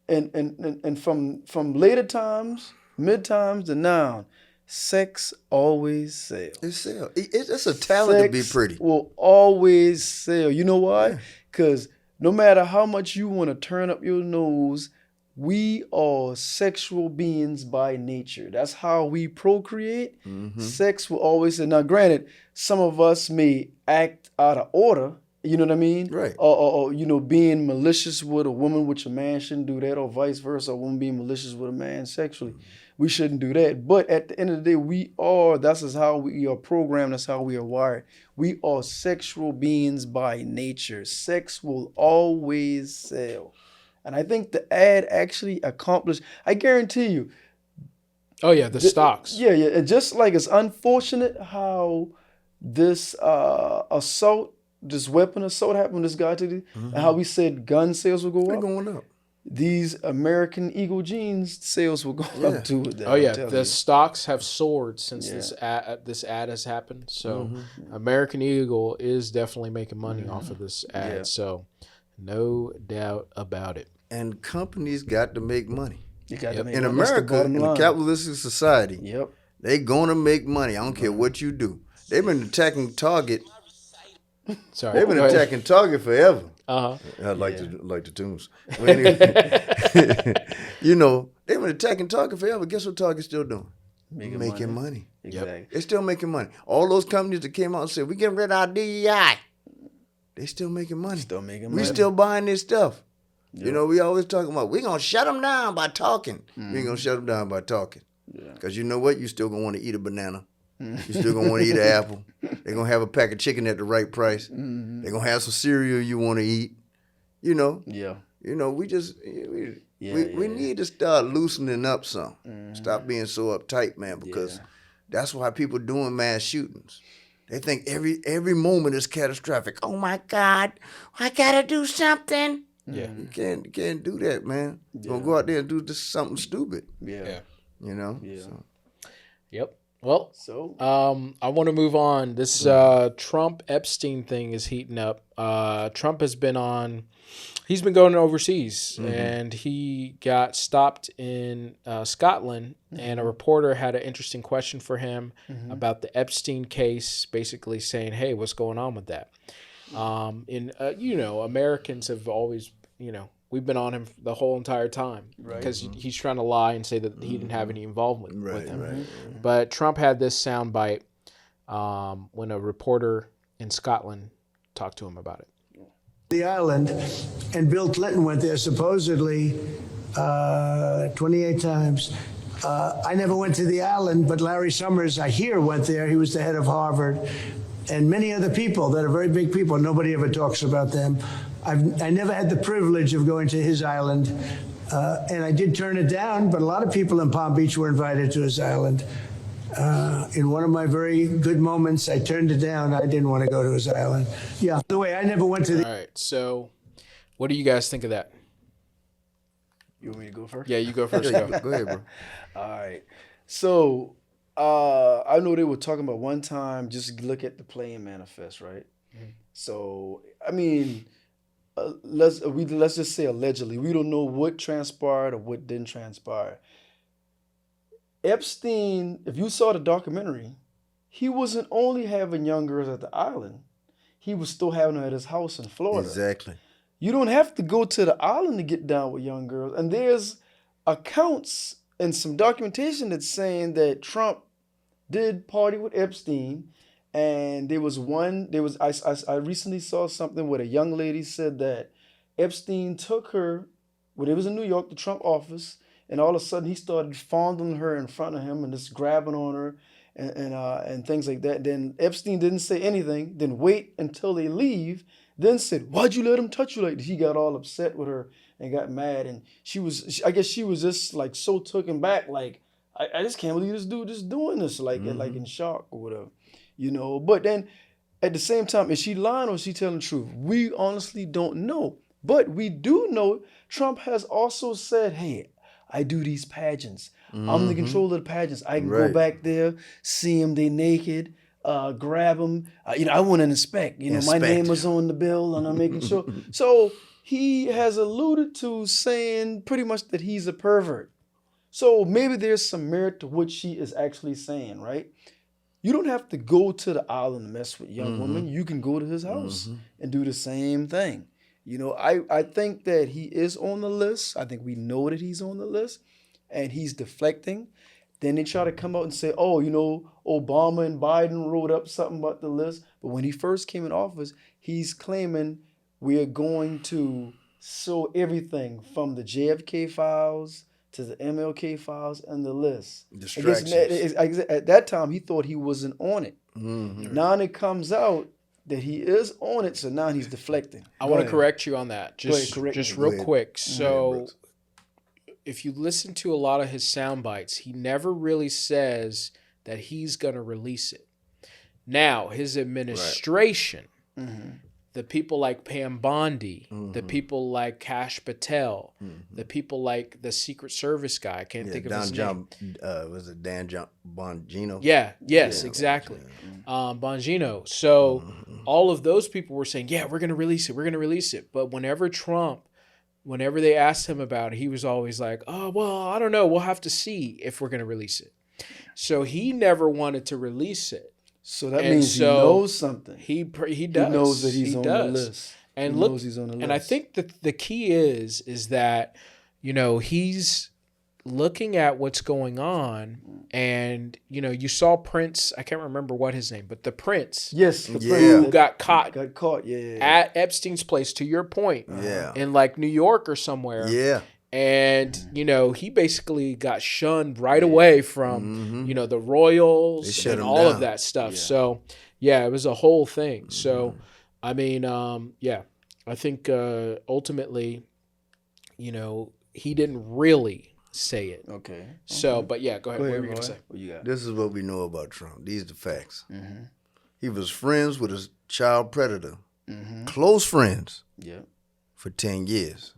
from later times, mid times to now, sex always sells. It sells. It's a talent to be pretty. Will always sell. You know why? Because no matter how much you want to turn up your nose, we are sexual beings by nature. That's how we procreate. Sex will always say. Now, granted, some of us may act out of order. You know what I mean? Right. Or you know, being malicious with a woman, which a man shouldn't do that, or vice versa. A woman being malicious with a man sexually. We shouldn't do that. But at the end of the day, that's just how we are programmed. That's how we are wired. We are sexual beings by nature. Sex will always sell. And I think the ad actually accomplished, I guarantee you. Oh, yeah, the stocks. Yeah. And just like it's unfortunate how this this weapon assault happened, this guy took it, and how we said gun sales will go up. They're going up. These American Eagle jeans sales will go up too. Oh yeah, the stocks have soared since this ad has happened. So American Eagle is definitely making money off of this ad. Yeah. So no doubt about it. And companies got to make money. You got to make in money. America, in a capitalistic society, Yep, they gonna make money. I don't care what you do. They've been attacking Target. Sorry, they've been attacking Target forever. I like the tunes. But anyway, you know, they've been attacking Target forever. Guess what Target's still doing? Making money. Exactly. They're still making money. All those companies that came out and said, we getting rid of our DEI, they still making money. We still buying this stuff. Yep. You know, we always talking about, we're going to shut them down by talking. We ain't going to shut them down by talking. Because you know what? You still going to want to eat a banana. You still going to want to eat an apple. They're going to have a pack of chicken at the right price. They're going to have some cereal you want to eat. You know? Yeah. You know, we need to start loosening up some. Stop being so uptight, man, because that's why people doing mass shootings. They think every moment is catastrophic. Oh my God, I gotta do something. Yeah. You can't do that, man. You're gonna go out there and do just something stupid. Yeah. You know? Yeah. So. Yep. Well, so I want to move on. This Trump Epstein thing is heating up. Trump has been he's been going overseas, and he got stopped in Scotland, and a reporter had an interesting question for him about the Epstein case, basically saying, hey, what's going on with that? You know, Americans have always, you know, we've been on him the whole entire time because he's trying to lie and say that he didn't have any involvement with him. But Trump had this soundbite when a reporter in Scotland talked to him about it. The island, and Bill Clinton went there supposedly 28 times. I never went to the island, but Larry Summers, I hear, went there. He was the head of Harvard. And many other people that are very big people. Nobody ever talks about them. I never had the privilege of going to his island, and I did turn it down, but a lot of people in Palm Beach were invited to his island. In one of my very good moments, I turned it down. I didn't want to go to his island. Yeah, the way I never went to the... All right, so what do you guys think of that? You want me to go first? Yeah, you go first. Go ahead, bro. All right. So I know they were talking about one time, just look at the playing manifest, right? So, I mean... let's just say allegedly. We don't know what transpired or what didn't transpire. Epstein, if you saw the documentary, he wasn't only having young girls at the island. He was still having them at his house in Florida. Exactly. You don't have to go to the island to get down with young girls. And there's accounts and some documentation that's saying that Trump did party with Epstein. And I recently saw something where a young lady said that Epstein took her when it was in New York, the Trump office, and all of a sudden he started fondling her in front of him and just grabbing on her and things like that. Then Epstein didn't say anything, then wait until they leave, then said, why'd you let him touch you like this? He got all upset with her and got mad. And I guess she was just like so taken back, like, I just can't believe this dude is doing this, like in shock or whatever. You know, but then at the same time, is she lying or is she telling the truth? We honestly don't know. But we do know Trump has also said, hey, I do these pageants. I'm the controller of the pageants. I can go back there, see them, they naked, grab them. I want to inspect. My name was on the bill and I'm making sure. So he has alluded to saying pretty much that he's a pervert. So maybe there's some merit to what she is actually saying, right? You don't have to go to the island and mess with young women. You can go to his house and do the same thing. I think that he is on the list. I think we know that he's on the list and he's deflecting. Then they try to come out and say, Obama and Biden wrote up something about the list. But when he first came in office, he's claiming we are going to show everything from the JFK files to the MLK files and the list. Distractions. At that time, he thought he wasn't on it. Now it comes out that he is on it, so now he's deflecting. I want to correct you on that, just real quick. So if you listen to a lot of his sound bites, he never really says that he's going to release it. Now, his administration, the people like Pam Bondi, the people like Kash Patel, the people like the Secret Service guy, I can't think of his name. Was it Dan Bongino? Yes, exactly. Bongino. So all of those people were saying, we're going to release it. But whenever they asked him about it, he was always like, oh, well, I don't know. We'll have to see if we're going to release it. So he never wanted to release it. So that means he knows something. He does. He knows that he's on the list. And he knows he's on the list. And I think that the key is that, he's looking at what's going on, and you saw Prince. I can't remember what his name, but the Prince. Yes, the Prince who got caught. Yeah. At Epstein's place. To your point. In like New York or somewhere. Yeah. And, he basically got shunned right away from, the Royals and all of that stuff. Yeah. So, it was a whole thing. So, I mean, I think ultimately, he didn't really say it. Okay. So, but go ahead. What were you going to say? What you got? This is what we know about Trump. These are the facts. He was friends with a child predator, close friends, for 10 years.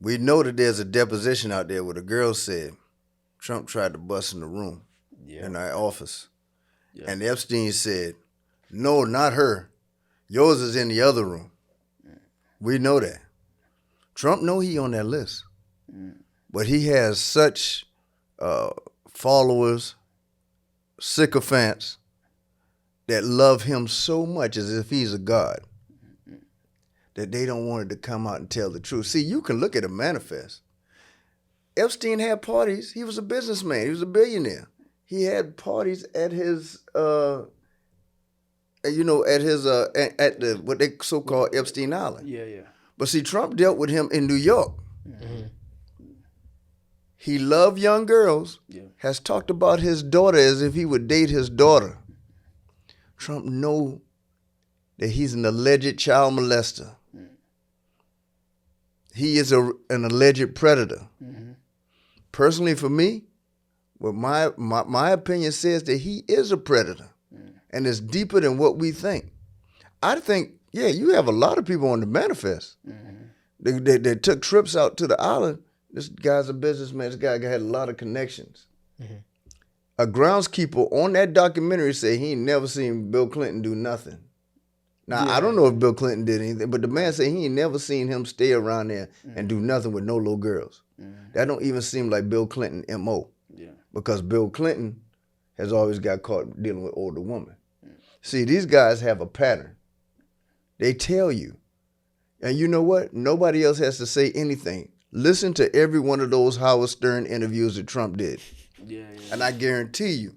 We know that there's a deposition out there where the girl said Trump tried to bust in the room in our office. And Epstein said, no, not her. Yours is in the other room. We know that. Trump know he on that list. But he has such followers, sycophants, that love him so much as if he's a god, that they don't want it to come out and tell the truth. See, you can look at a manifest. Epstein had parties. He was a businessman. He was a billionaire. He had parties at his, at the what they so-called Epstein Island. Yeah. But see, Trump dealt with him in New York. He loved young girls. Has talked about his daughter as if he would date his daughter. Trump know that he's an alleged child molester. He is an alleged predator. Personally, for me, what my opinion says that he is a predator, and it's deeper than what we think. I think, you have a lot of people on the manifest. They took trips out to the island. This guy's a businessman. This guy had a lot of connections. A groundskeeper on that documentary said he ain't never seen Bill Clinton do nothing. Now, I don't know if Bill Clinton did anything, but the man said he ain't never seen him stay around there and do nothing with no little girls. That don't even seem like Bill Clinton M.O. Because Bill Clinton has always got caught dealing with older women. See, these guys have a pattern. They tell you. And you know what? Nobody else has to say anything. Listen to every one of those Howard Stern interviews that Trump did. And I guarantee you,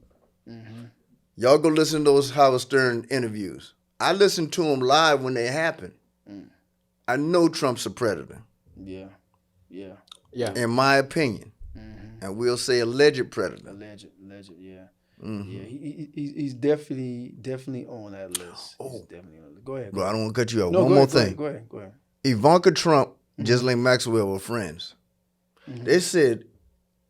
y'all go listen to those Howard Stern interviews. I listened to them live when they happened. I know Trump's a predator. Yeah. In my opinion. And we'll say alleged predator. Alleged, yeah. He's definitely on that list. He's definitely on it. Go ahead. Bro, I don't want to cut you off. One more thing. Go ahead. Ivanka Trump, Ghislaine Maxwell were friends. They said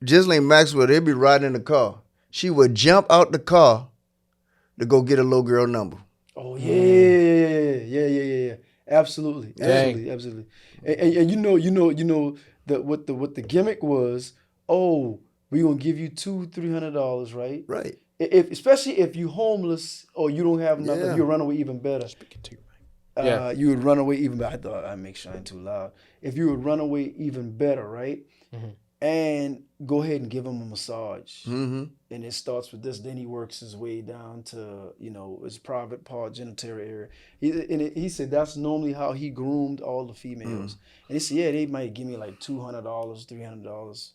Ghislaine Maxwell, they'd be riding in the car. She would jump out the car, to go get a little girl number. Oh yeah. Absolutely. And you know that what the gimmick was. Oh, we gonna give you $200-300, right? Right. Especially if you homeless or you don't have nothing, you'll run away even better. You would run away even better. I thought I'd make sure I ain't too loud. If you would run away even better, right? Mm-hmm. And go ahead and give him a massage. Mm-hmm. And it starts with this. Then he works his way down to, his private part, genital area. He said that's normally how he groomed all the females. And he said, yeah, they might give me like $200, $300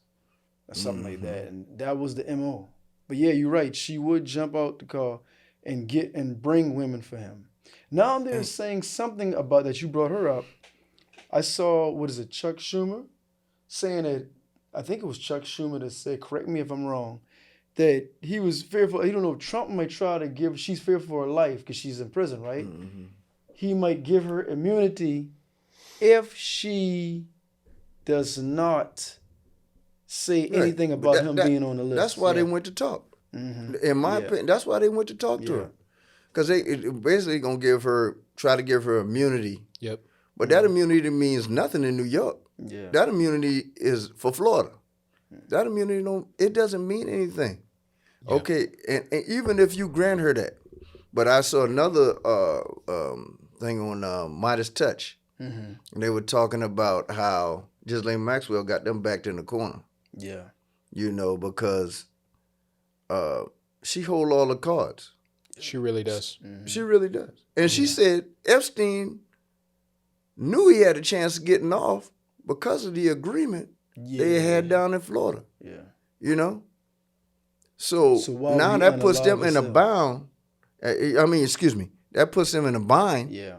or something like that. And that was the MO. But yeah, you're right. She would jump out the car and bring women for him. Now they're saying something about that. You brought her up. I saw, Chuck Schumer saying that, I think it was Chuck Schumer that said, correct me if I'm wrong, that he was fearful. He don't know, Trump might try to she's fearful for her life because she's in prison, right? Mm-hmm. He might give her immunity if she does not say anything about him being on the list. That's why they went to talk. Mm-hmm. In my opinion, that's why they went to talk to her. Because they basically going to try to give her immunity. Yep. But that immunity means nothing in New York. Yeah. That immunity is for Florida. That immunity it doesn't mean anything. Yeah. Okay, and even if you grant her that, but I saw another thing on Midas Touch, and they were talking about how Ghislaine Maxwell got them backed in the corner. Yeah, because she hold all the cards. She really does. She really does, and she said Epstein knew he had a chance of getting off because of the agreement they had down in Florida. Yeah. So now that puts them in a bound. That puts them in a bind. Yeah.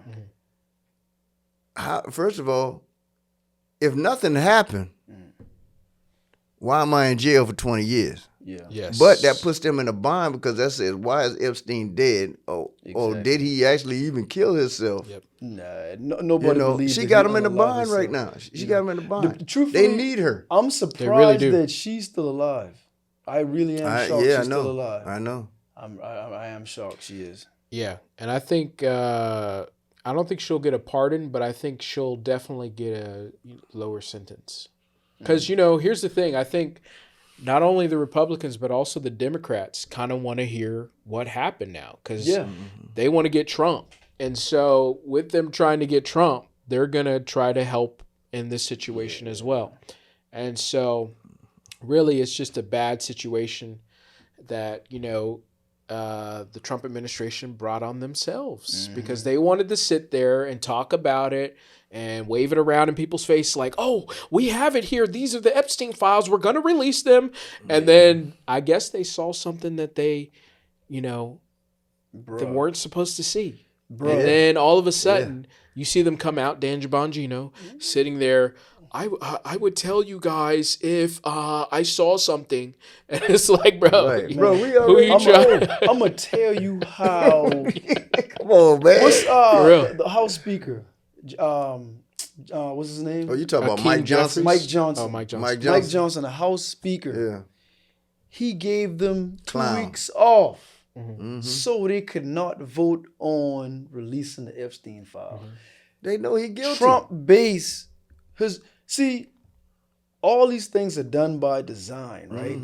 First of all, if nothing happened, why am I in jail for 20 years? Yeah. Yes. But that puts them in a bind because that says, why is Epstein dead? Or did he actually even kill himself? Yep. Nah, nobody believes she got him in a bind right now. She got him in a bind. They need her. I'm surprised that she's still alive. I really am shocked she's still alive. I know. I am shocked she is. Yeah, and I think I don't think she'll get a pardon, but I think she'll definitely get a lower sentence. Because here's the thing. I think not only the Republicans, but also the Democrats kind of want to hear what happened now because they want to get Trump. And so with them trying to get Trump, they're going to try to help in this situation as well. And so really it's just a bad situation that, the Trump administration brought on themselves because they wanted to sit there and talk about it and wave it around in people's face like, oh, we have it here. These are the Epstein files. We're going to release them. And then I guess they saw something that they, they weren't supposed to see. Bro. And then all of a sudden, you see them come out, Dan Bongino, sitting there. I would tell you guys if I saw something. And it's like, bro, right. Bro, I'm going to tell you how. Come on, man. What's the House Speaker? What's his name? Oh, you talking about Mike Johnson? Mike Johnson. Oh, Mike Johnson. Mike Johnson, the House Speaker. Yeah. He gave them 2 weeks off so they could not vote on releasing the Epstein file. They know he guilty. Trump base all these things are done by design, right?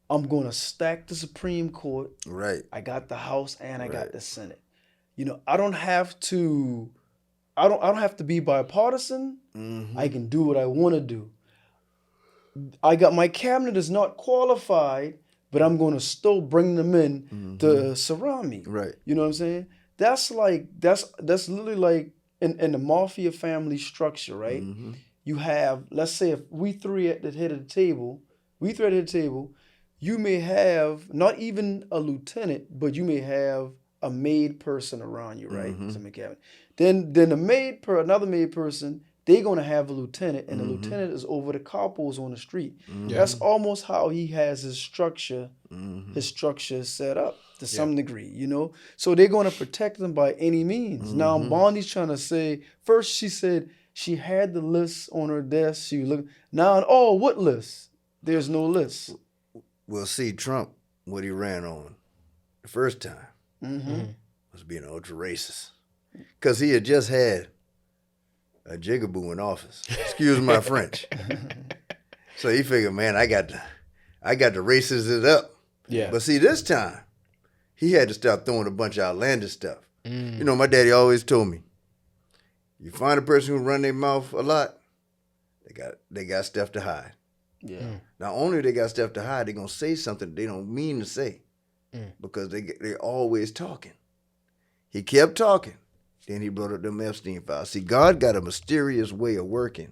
I'm going to stack the Supreme Court. Right. I got the House and I got the Senate. I don't have to be bipartisan. I can do what I want to do. My cabinet is not qualified, but I'm going to still bring them in to surround me. Right. You know what I'm saying? That's literally like in the mafia family structure, right? You have, let's say if we three at the head of the table, you may have not even a lieutenant, but you may have a maid person around you, right? Then another maid person, they're gonna have a lieutenant, and the lieutenant is over the capos on the street. That's almost how he has his structure, set up to some degree, So they're gonna protect them by any means. Now Bondi's trying to say, first she said she had the list on her desk. She was looking now, what list? There's no list. Well, see, Trump, what he ran on the first time. Was being ultra racist. Because he had just had a jigaboo in office. Excuse my French. So he figured, man, I got to racist it up. Yeah. But see, this time, he had to start throwing a bunch of outlandish stuff. You know, my daddy always told me, you find a person who run their mouth a lot, they got stuff to hide. Yeah. Not only they got stuff to hide, they're gonna say something they don't mean to say. Because they're always talking. He kept talking. Then he brought up them Epstein files. See, God got a mysterious way of working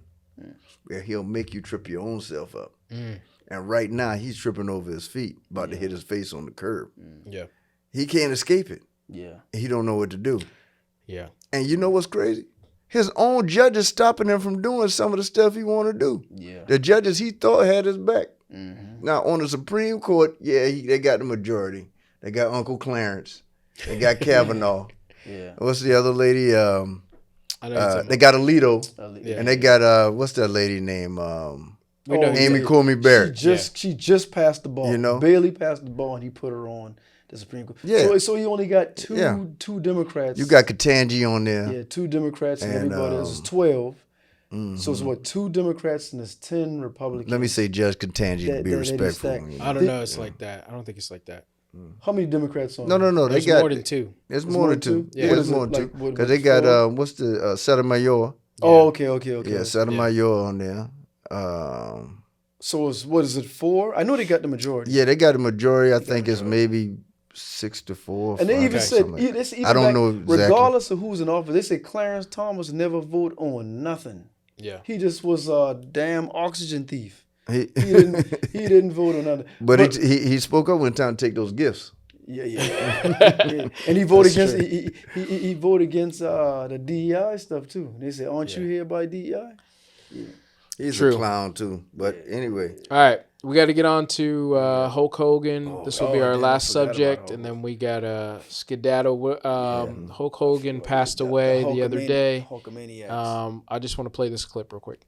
where he'll make you trip your own self up. And right now, he's tripping over his feet, about to hit his face on the curb. Yeah. He can't escape it. Yeah. He don't know what to do. Yeah. And you know what's crazy? His own judges stopping him from doing some of the stuff he want to do. Yeah. The judges he thought had his back. Now, on the Supreme Court, they got the majority. They got Uncle Clarence. They got Kavanaugh. Yeah. What's the other lady? They got Alito. Yeah. And they got, what's that lady name? Amy Coney Barrett. She just passed the ball. You know? Barely passed the ball, and he put her on the Supreme Court. Yeah. So he only got two Democrats. You got Ketanji on there. Yeah, 2 Democrats and everybody else is 12. So it's what, 2 Democrats and there's 10 Republicans. Let me say Judge Ketanji to be respectful. I don't know. It's like that. I don't think it's like that. How many Democrats on? No. There's They got more than 2. There's more than 2. Yeah, there's more than 2. Because they got what's the Sotomayor? Oh, okay. Yeah, Sotomayor on there. So what is it, 4? I know they got the majority. Yeah, they got the majority. I think it's maybe 6-4. And they even said, I don't know exactly. Regardless of who's in office, they said Clarence Thomas never vote on nothing. Yeah, he just was a damn oxygen thief. He didn't vote on nothing. But he spoke up when time to take those gifts. Yeah. And he voted against he voted against the DEI stuff too. They said, "Aren't you here by DEI?" Yeah. He's a clown too. But anyway, all right, we got to get on to Hulk Hogan. This will be our last subject, and then we got skedaddle. Hulk Hogan passed away the other day. I just want to play this clip real quick.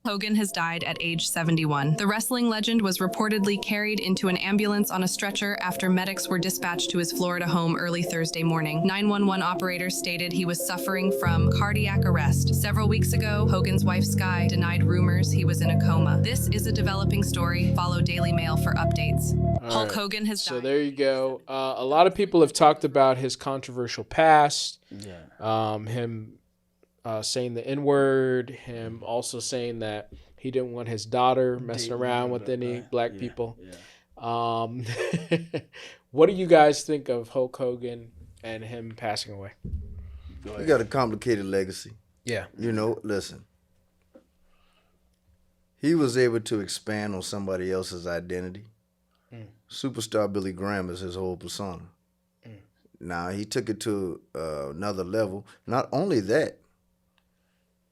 Hogan has died at age 71. The wrestling legend was reportedly carried into an ambulance on a stretcher after medics were dispatched to his Florida home early Thursday morning. 911 operators stated he was suffering from cardiac arrest. Several weeks ago, Hogan's wife Sky denied rumors he was in a coma. This is a developing story. Follow Daily Mail for updates. Hulk Hogan has died. So there you go. A lot of people have talked about his controversial past. Yeah. Him saying the N-word, him also saying that he didn't want his daughter messing around with any black people. Yeah. What do you guys think of Hulk Hogan and him passing away? He got a complicated legacy. Yeah. You know, listen. He was able to expand on somebody else's identity. Superstar Billy Graham is his whole persona. Now, he took it to another level. Not only that,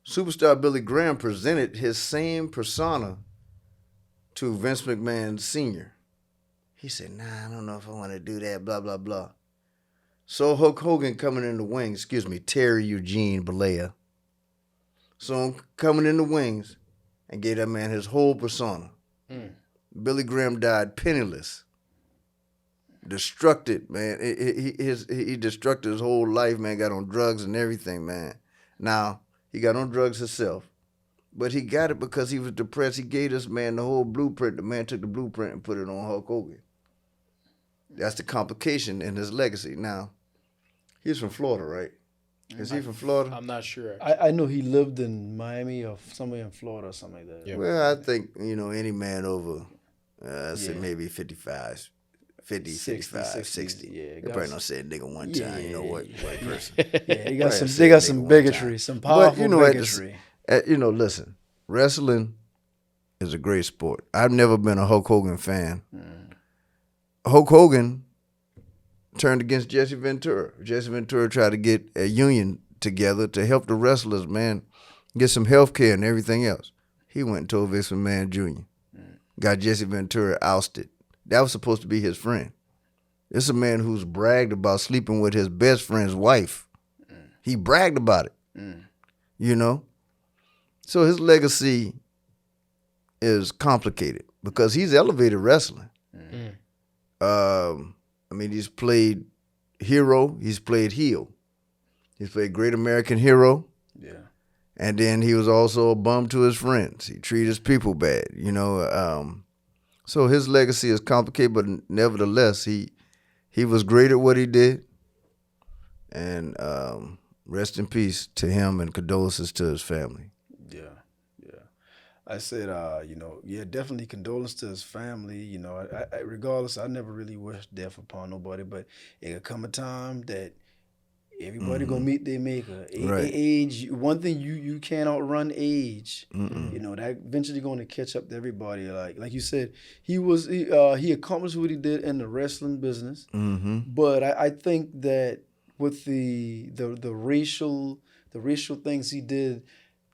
Superstar Billy Graham presented his same persona to Vince McMahon Sr. He said, nah, I don't know if I want to do that, blah, blah, blah. So Hulk Hogan coming in the wings, Terry Eugene Bollea. So coming in the wings and gave that man his whole persona. Billy Graham died penniless. Destructed, man. He destructed his whole life, man. Got on drugs and everything, man. Now, he got on drugs himself, but he got it because he was depressed. He gave this man the whole blueprint. The man took the blueprint and put it on Hulk Hogan. That's the complication in his legacy. Now, he's from Florida, right? Is he from Florida? I'm not sure. I know he lived in Miami or somewhere in Florida or something like that. Yeah. Well, I think, any man over, say maybe 55, 50, 55, 60. Yeah, they probably not say a nigga one time, white person. Yeah, they got some bigotry, some powerful bigotry. Listen, wrestling is a great sport. I've never been a Hulk Hogan fan. Hulk Hogan turned against Jesse Ventura. Jesse Ventura tried to get a union together to help the wrestlers, man, get some health care and everything else. He went and told Vince McMahon Jr. Got Jesse Ventura ousted. That was supposed to be his friend. This is a man who's bragged about sleeping with his best friend's wife. He bragged about it, So his legacy is complicated because he's elevated wrestling. He's played hero, he's played heel. He's played great American hero. Yeah. And then he was also a bum to his friends. He treated his people bad, you know. So his legacy is complicated, but nevertheless, he was great at what he did. And rest in peace to him and condolences to his family. Yeah. I said, definitely condolences to his family. You know, I regardless, I never really wished death upon nobody, but it could come a time that everybody gonna meet their maker. Right. Age, one thing you can't outrun age. Mm-mm. You know, that eventually going to catch up to everybody. Like you said, he accomplished what he did in the wrestling business. Mm-hmm. But I think that with the racial things he did,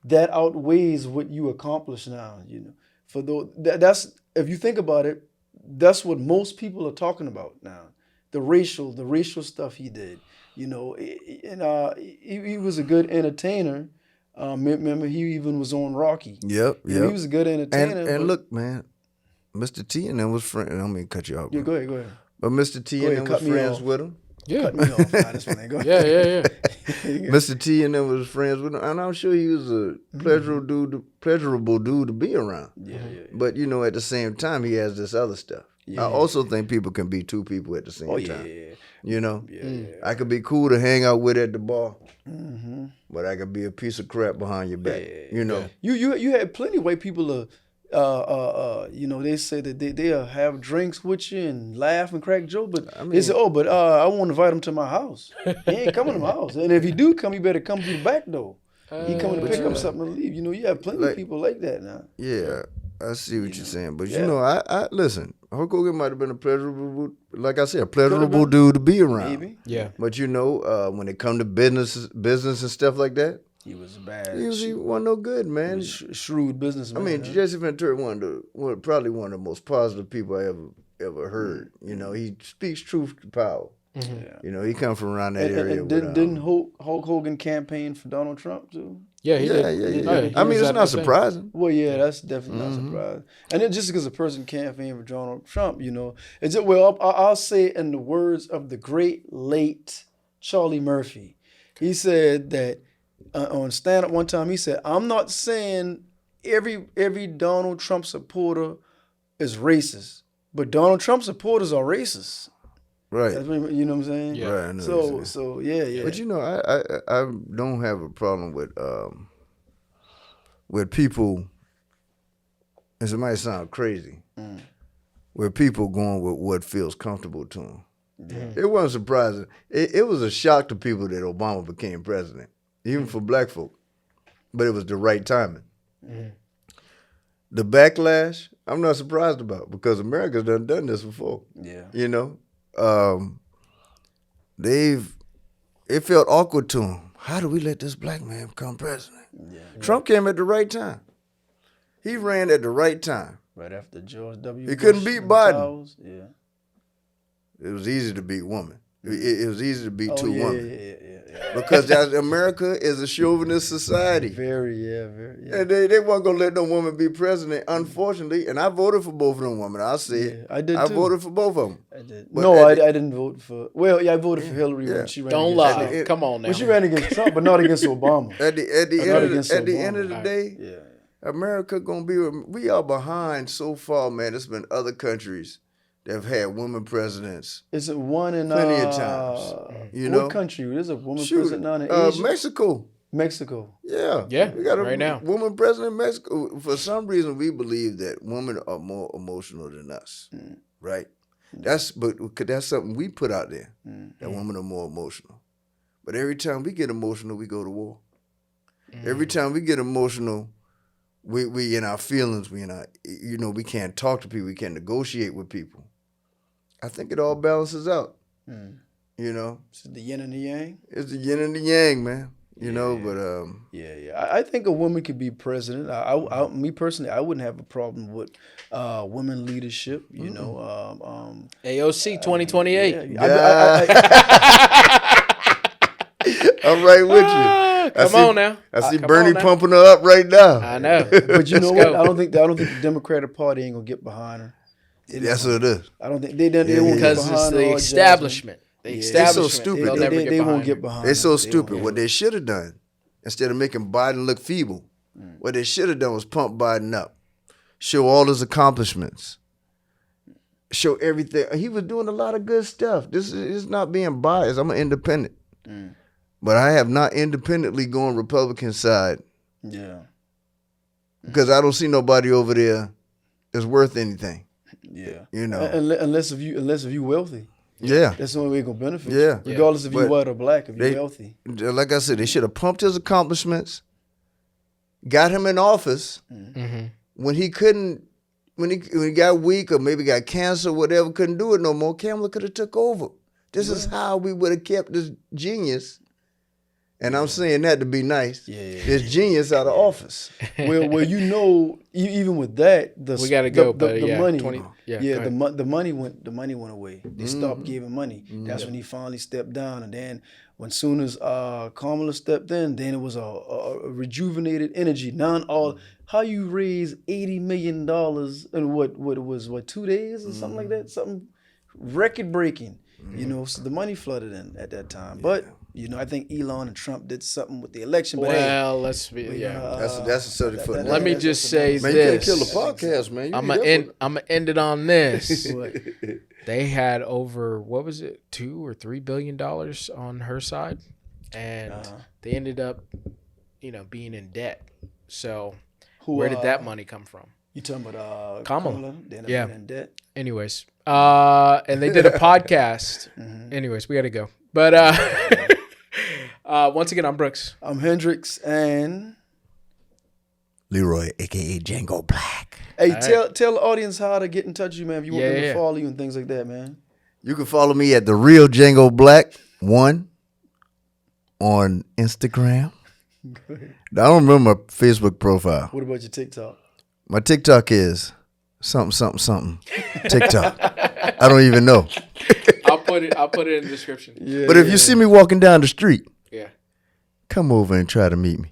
that outweighs what you accomplish now. You know, that's if you think about it, that's what most people are talking about now. The racial stuff he did. You know, and he was a good entertainer. Remember, he even was on Rocky. Yep. He was a good entertainer. And look, man, Mr. T and them was friends. I don't mean to cut you off. Yeah, go ahead. But Mr. T and them was friends with him. Yeah. Cut me off. Nah, this one ain't going. Yeah. Mr. T and them was friends with him, and I'm sure he was a pleasurable dude to be around. Yeah. But you know, at the same time, he has this other stuff. I also think people can be two people at the same time. Yeah. You know, Yeah. I could be cool to hang out with at the bar, Mm-hmm. but I could be a piece of crap behind your back. You know, You had plenty of white people. They say that they'll have drinks with you and laugh and crack jokes, but they say, I won't invite him to my house. He ain't coming to my house, and if he do come, he better come through the back door. He coming to pick up something and leave. You know, you have plenty of people like that now. Yeah, I see what you're saying, but you know, I listen. Hulk Hogan might have been a pleasurable, like I said, a pleasurable dude to be around. Maybe. Yeah. But you know, when it come to business and stuff like that, he was bad. He wasn't no good, man. Shrewd businessman. I mean, Jesse Ventura, probably one of the most positive people I ever heard. You know, he speaks truth to power. Mm-hmm. Yeah. You know, he come from around that area. And didn't Hulk Hogan campaign for Donald Trump too? Yeah, he did. Yeah. I mean, it's not surprising. Well, yeah, that's definitely not surprising. And then just because a person campaigned for Donald Trump, you know, I'll say in the words of the great late Charlie Murphy, he said that on stand-up one time, he said, "I'm not saying every Donald Trump supporter is racist, but Donald Trump supporters are racist." Right. You know what I'm saying? Yeah. Right. I know So yeah. But you know, I don't have a problem with people. And it might sound crazy, with people going with what feels comfortable to them. Yeah. It wasn't surprising. It was a shock to people that Obama became president, even for black folk. But it was the right timing. Mm-hmm. The backlash, I'm not surprised about, because America's done this before. Yeah. You know? It felt awkward to them. How do we let this black man become president? Yeah. Trump came at the right time. He ran at the right time. Right after George W. He couldn't beat Biden. Yeah. It was easy to beat women. It was easy to beat two women. Yeah. Because America is a chauvinist society. Very. And they weren't going to let no woman be president, unfortunately. And I voted for both of them women. I'll say it. I did, I too. voted for both of them. I did. No, I didn't vote for... Well, yeah, I voted for Hillary when she ran Don't lie. Come on now. Well, she ran against Trump, but not against Obama. At the end of the day, America going to be... We are behind so far, man. There's been other countries that have had women presidents. It's one in... plenty of times. You know? What country? There's a woman president now in Asia? Mexico. Mexico. Yeah. Yeah, we got a right now. woman president in Mexico. For some reason, we believe that women are more emotional than us, right? That's something we put out there, that women are more emotional. But every time we get emotional, we go to war. Every time we get emotional, we in our feelings, we can't talk to people, we can't negotiate with people. I think it all balances out, you know? It's the yin and the yang? It's the yin and the yang, man. You know, but I think a woman could be president. Me personally, I wouldn't have a problem with women leadership. You know, AOC 2028. I'm right with you. Come on now. I see Bernie pumping her up right now. I know. But you know what? I don't think the Democratic Party ain't gonna get behind her. That's what it is. I don't think they won't get because behind it's the her. establishment. the They're so establishment. stupid. They'll never They won't get it. behind. They're so it. stupid. What they should have done, instead of making Biden look feeble, what they should have done was pump Biden up, show all his accomplishments, show everything. He was doing a lot of good stuff. This is not being biased. I'm an independent. But I have not independently gone Republican side. Yeah. Because I don't see nobody over there that's worth anything. Yeah. You know. Unless if you wealthy. Yeah. That's the only way you're gonna benefit. Yeah. You. Regardless if you're white or black, if you're they, wealthy. Like I said, they should have pumped his accomplishments, got him in office when he couldn't, when he got weak or maybe got cancer or whatever, couldn't do it no more. Kamala could have took over. This is how we would have kept this genius. And I'm saying that to be nice. This genius out of office. Well, you know, even with that, we gotta go. The money, 20, the money went away. They stopped giving money. That's when he finally stepped down. And then, when soon as Kamala stepped in, then it was a rejuvenated energy. How you raise $80 million in what it was 2 days or something like that, something record breaking. You know, so the money flooded in at that time, but. You know, I think Elon and Trump did something with the election. But let's be that's a 70 foot. Let me just say man, this. You can't kill the podcast, man. I'm gonna end it on this. They had over $2 or $3 billion on her side, and they ended up, being in debt. So where did that money come from? You talking about Kamala? They ended up in debt. Anyways, and they did a podcast. Anyways, we got to go. But once again, I'm Brooks. I'm Hendrix and Leroy, aka Django Black. Hey, tell the audience how to get in touch with you, man. If you want them to follow you and things like that, man. You can follow me at the real Django Black 1 on Instagram. I don't remember my Facebook profile. What about your TikTok? My TikTok is something TikTok. I don't even know. I'll put it in the description. But if you see me walking down the street, yeah, come over and try to meet me.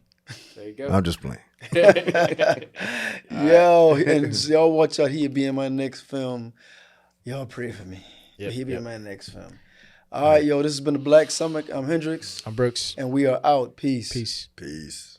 There you go. I'm just playing. Yo, and y'all watch out. He'll be in my next film. Y'all pray for me. He'll be in my next film. All right, yo, this has been the Black Summit. I'm Hendrix. I'm Brooks. And we are out. Peace. Peace. Peace.